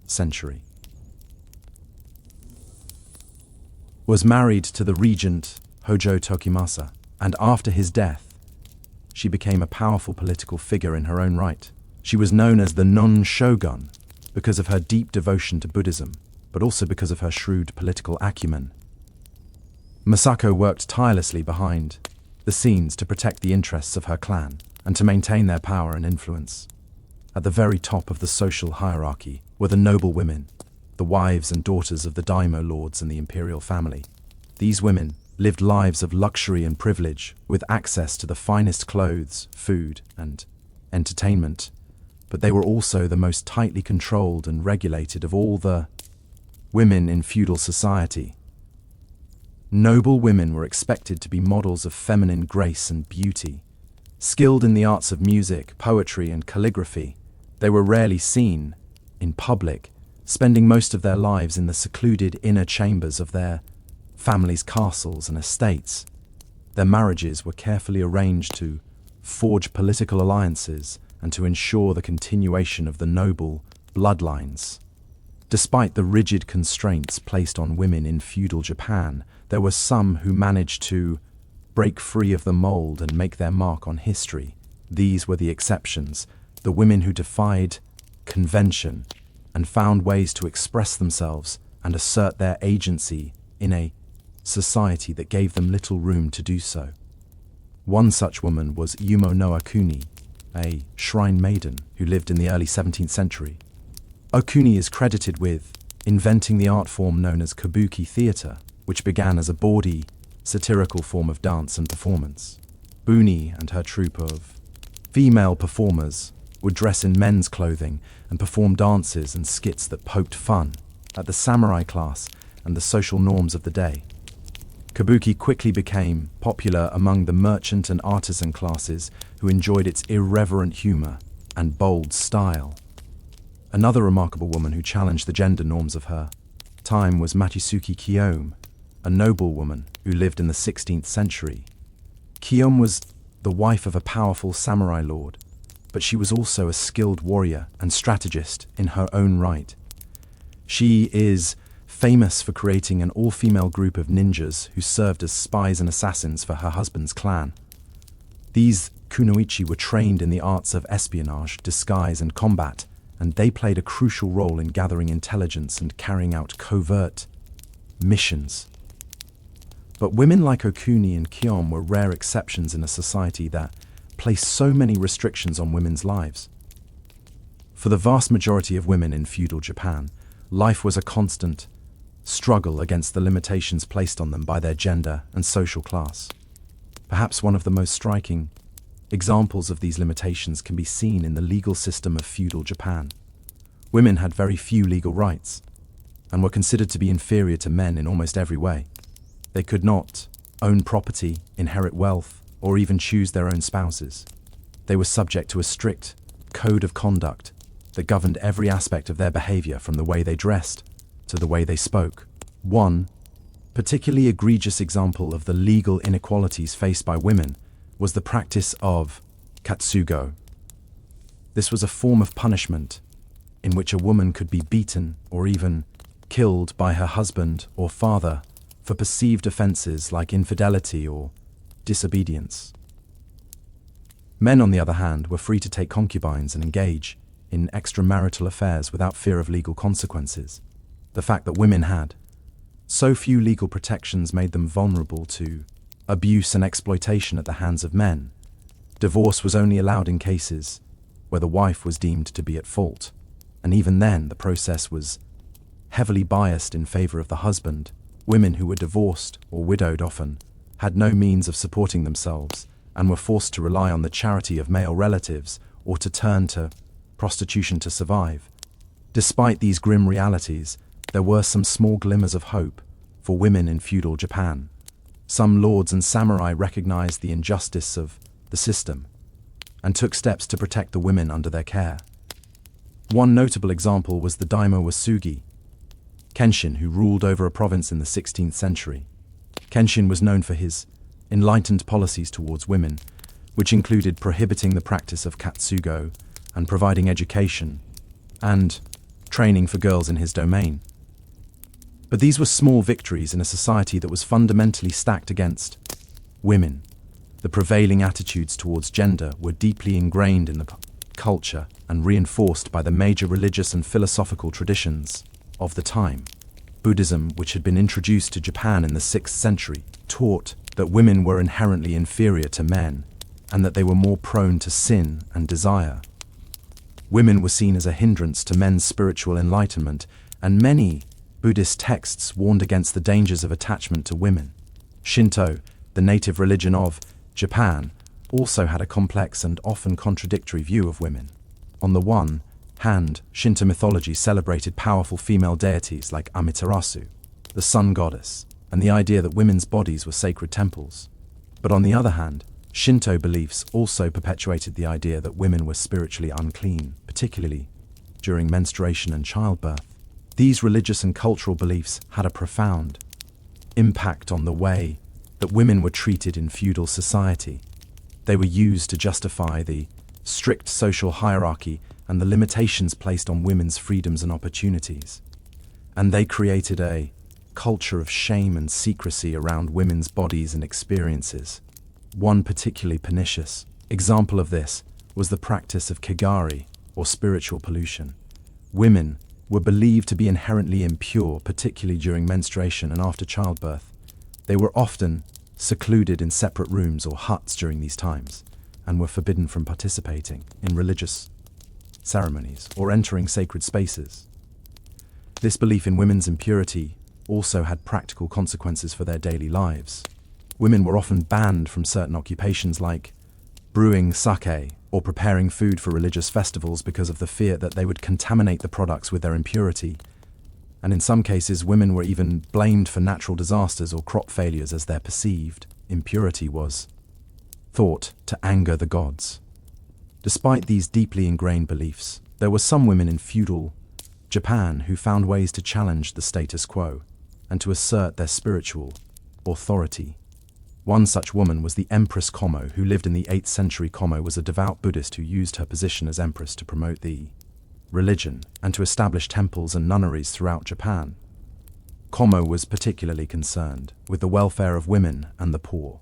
century. Was married to the regent Hojo Tokimasa, and after his death, she became a powerful political figure in her own right. She was known as the non-shogun because of her deep devotion to Buddhism, but also because of her shrewd political acumen. Masako worked tirelessly behind the scenes to protect the interests of her clan and to maintain their power and influence. At the very top of the social hierarchy were the noble women, the wives and daughters of the daimyo lords and the imperial family. These women lived lives of luxury and privilege, with access to the finest clothes, food, and entertainment, but they were also the most tightly controlled and regulated of all the women in feudal society. Noble women were expected to be models of feminine grace and beauty. Skilled in the arts of music, poetry, and calligraphy, they were rarely seen in public, spending most of their lives in the secluded inner chambers of their families' castles and estates. Their marriages were carefully arranged to forge political alliances and to ensure the continuation of the noble bloodlines. Despite the rigid constraints placed on women in feudal Japan, there were some who managed to break free of the mold and make their mark on history. These were the exceptions, the women who defied convention and found ways to express themselves and assert their agency in a society that gave them little room to do so. One such woman was Yumo no Okuni, a shrine maiden who lived in the early 17th century. Okuni is credited with inventing the art form known as kabuki theater, which began as a bawdy, satirical form of dance and performance. Buni and her troupe of female performers would dress in men's clothing and perform dances and skits that poked fun at the samurai class and the social norms of the day. Kabuki quickly became popular among the merchant and artisan classes who enjoyed its irreverent humor and bold style. Another remarkable woman who challenged the gender norms of her time was Machisuki Kiyome, a noblewoman who lived in the 16th century. Kiyome was the wife of a powerful samurai lord, but she was also a skilled warrior and strategist in her own right. She is famous for creating an all-female group of ninjas who served as spies and assassins for her husband's clan. These kunoichi were trained in the arts of espionage, disguise, and combat, and they played a crucial role in gathering intelligence and carrying out covert missions. But women like Okuni and Kiyome were rare exceptions in a society that placed so many restrictions on women's lives. For the vast majority of women in feudal Japan, life was a constant struggle against the limitations placed on them by their gender and social class. Perhaps one of the most striking examples of these limitations can be seen in the legal system of feudal Japan. Women had very few legal rights and were considered to be inferior to men in almost every way. They could not own property, inherit wealth, or even choose their own spouses. They were subject to a strict code of conduct that governed every aspect of their behavior, from the way they dressed to the way they spoke. One particularly egregious example of the legal inequalities faced by women was the practice of katsugo. This was a form of punishment in which a woman could be beaten or even killed by her husband or father for perceived offenses like infidelity or disobedience. Men, on the other hand, were free to take concubines and engage in extramarital affairs without fear of legal consequences. The fact that women had so few legal protections made them vulnerable to abuse and exploitation at the hands of men. Divorce was only allowed in cases where the wife was deemed to be at fault, and even then the process was heavily biased in favor of the husband. Women who were divorced or widowed often had no means of supporting themselves and were forced to rely on the charity of male relatives or to turn to prostitution to survive. Despite these grim realities, there were some small glimmers of hope for women in feudal Japan. Some lords and samurai recognized the injustice of the system and took steps to protect the women under their care. One notable example was the daimyo Wasugi Kenshin, who ruled over a province in the 16th century. Kenshin was known for his enlightened policies towards women, which included prohibiting the practice of katsugo and providing education and training for girls in his domain. But these were small victories in a society that was fundamentally stacked against women. The prevailing attitudes towards gender were deeply ingrained in the culture and reinforced by the major religious and philosophical traditions of the time. Buddhism, which had been introduced to Japan in the 6th century, taught that women were inherently inferior to men and that they were more prone to sin and desire. Women were seen as a hindrance to men's spiritual enlightenment, and many Buddhist texts warned against the dangers of attachment to women. Shinto, the native religion of Japan, also had a complex and often contradictory view of women. On the one hand, Shinto mythology celebrated powerful female deities like Amaterasu, the sun goddess, and the idea that women's bodies were sacred temples. But on the other hand, Shinto beliefs also perpetuated the idea that women were spiritually unclean, particularly during menstruation and childbirth. These religious and cultural beliefs had a profound impact on the way that women were treated in feudal society. They were used to justify the strict social hierarchy and the limitations placed on women's freedoms and opportunities. And they created a culture of shame and secrecy around women's bodies and experiences. One particularly pernicious example of this was the practice of kegari, or spiritual pollution. Women were believed to be inherently impure, particularly during menstruation and after childbirth. They were often secluded in separate rooms or huts during these times, and were forbidden from participating in religious ceremonies or entering sacred spaces. This belief in women's impurity also had practical consequences for their daily lives. Women were often banned from certain occupations like brewing sake or preparing food for religious festivals because of the fear that they would contaminate the products with their impurity. And in some cases, women were even blamed for natural disasters or crop failures as their perceived impurity was thought to anger the gods. Despite these deeply ingrained beliefs, there were some women in feudal Japan who found ways to challenge the status quo and to assert their spiritual authority. One such woman was the Empress Komo, who lived in the 8th century. Komo was a devout Buddhist who used her position as empress to promote the religion and to establish temples and nunneries throughout Japan. Komo was particularly concerned with the welfare of women and the poor.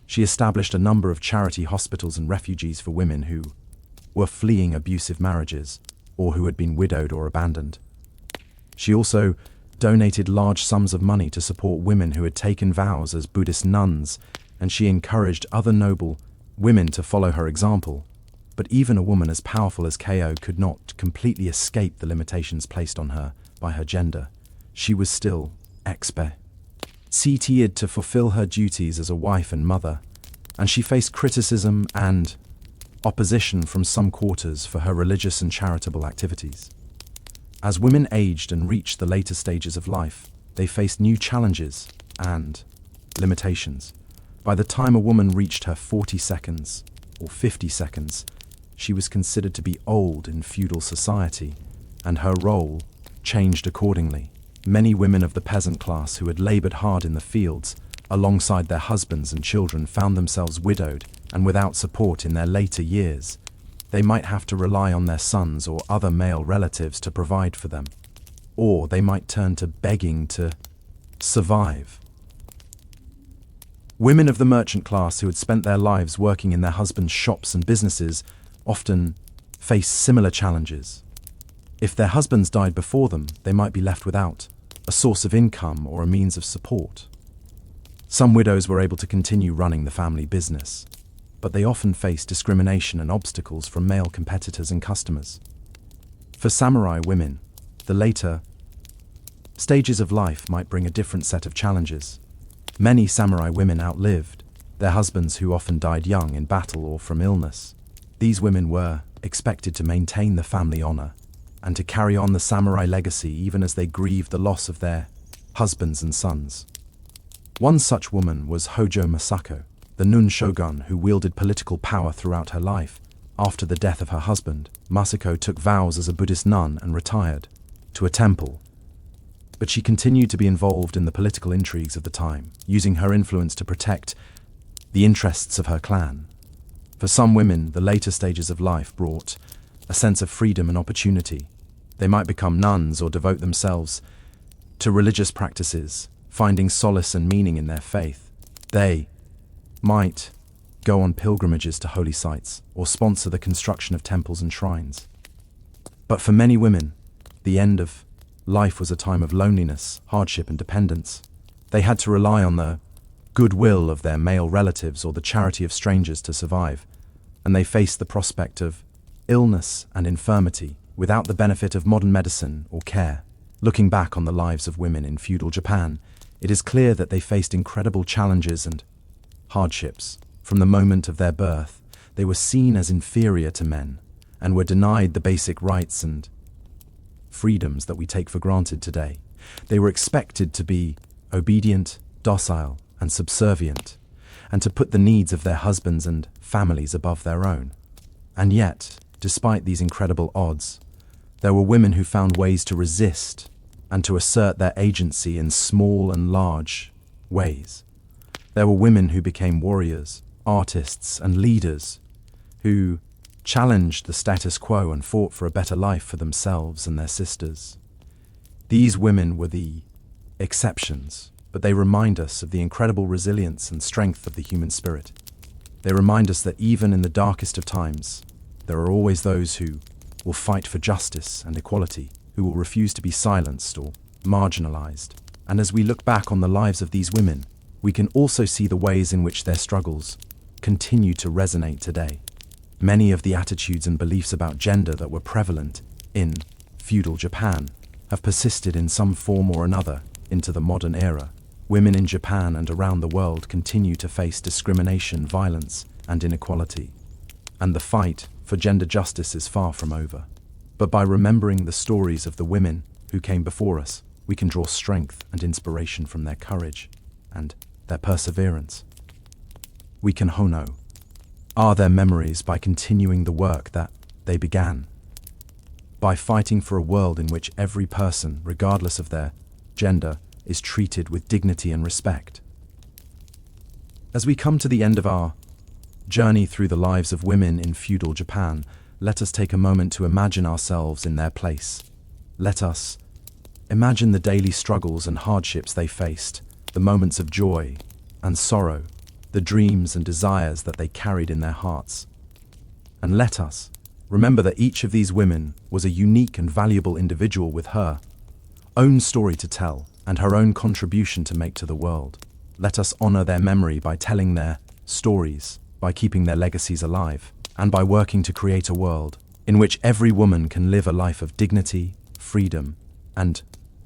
She established a number of charity hospitals and refuges for women who were fleeing abusive marriages or who had been widowed or abandoned. She also donated large sums of money to support women who had taken vows as Buddhist nuns, and she encouraged other noble women to follow her example. But even a woman as powerful as Ko could not completely escape the limitations placed on her by her gender. She was still expected to fulfill her duties as a wife and mother, and she faced criticism and opposition from some quarters for her religious and charitable activities. As women aged and reached the later stages of life, they faced new challenges and limitations. By the time a woman reached her 40 seconds or 50 seconds, she was considered to be old in feudal society, and her role changed accordingly. Many women of the peasant class who had labored hard in the fields alongside their husbands and children found themselves widowed and without support in their later years. They might have to rely on their sons or other male relatives to provide for them, or they might turn to begging to survive. Women of the merchant class who had spent their lives working in their husbands' shops and businesses often faced similar challenges. If their husbands died before them, they might be left without a source of income or a means of support. Some widows were able to continue running the family business, but they often faced discrimination and obstacles from male competitors and customers. For samurai women, the later stages of life might bring a different set of challenges. Many samurai women outlived their husbands, who often died young in battle or from illness. These women were expected to maintain the family honor and to carry on the samurai legacy even as they grieved the loss of their husbands and sons. One such woman was Hojo Masako, the Nun shogun who wielded political power throughout her life. After the death of her husband, Masako took vows as a Buddhist nun and retired to a temple. But she continued to be involved in the political intrigues of the time, using her influence to protect the interests of her clan. For some women, the later stages of life brought a sense of freedom and opportunity. They might become nuns or devote themselves to religious practices, finding solace and meaning in their faith. They might go on pilgrimages to holy sites or sponsor the construction of temples and shrines. But for many women, the end of life was a time of loneliness, hardship, and dependence. They had to rely on the goodwill of their male relatives or the charity of strangers to survive, and they faced the prospect of illness and infirmity without the benefit of modern medicine or care. Looking back on the lives of women in feudal Japan, it is clear that they faced incredible challenges and hardships. From the moment of their birth, they were seen as inferior to men and were denied the basic rights and freedoms that we take for granted today. They were expected to be obedient, docile, and subservient, and to put the needs of their husbands and families above their own. And yet, despite these incredible odds, there were women who found ways to resist and to assert their agency in small and large ways. There were women who became warriors, artists, and leaders who challenged the status quo and fought for a better life for themselves and their sisters. These women were the exceptions, but they remind us of the incredible resilience and strength of the human spirit. They remind us that even in the darkest of times, there are always those who will fight for justice and equality, who will refuse to be silenced or marginalized. And as we look back on the lives of these women, we can also see the ways in which their struggles continue to resonate today. Many of the attitudes and beliefs about gender that were prevalent in feudal Japan have persisted in some form or another into the modern era. Women in Japan and around the world continue to face discrimination, violence, and inequality. And the fight for gender justice is far from over. But by remembering the stories of the women who came before us, we can draw strength and inspiration from their courage and their perseverance. We can honor their memories by continuing the work that they began, by fighting for a world in which every person, regardless of their gender, is treated with dignity and respect. As we come to the end of our journey through the lives of women in feudal Japan, let us take a moment to imagine ourselves in their place. Let us imagine the daily struggles and hardships they faced, the moments of joy and sorrow, the dreams and desires that they carried in their hearts. And let us remember that each of these women was a unique and valuable individual with her own story to tell and her own contribution to make to the world. Let us honor their memory by telling their stories, by keeping their legacies alive, and by working to create a world in which every woman can live a life of dignity, freedom, and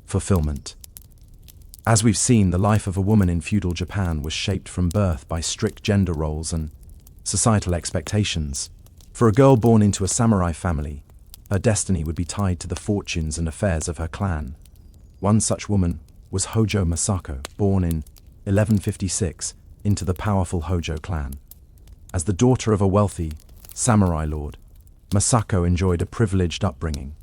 fulfillment. As we've seen, the life of a woman in feudal Japan was shaped from birth by strict gender roles and societal expectations. For a girl born into a samurai family, her destiny would be tied to the fortunes and affairs of her clan. One such woman was Hojo Masako, born in 1156 into the powerful Hojo clan. As the daughter of a wealthy samurai lord, Masako enjoyed a privileged upbringing.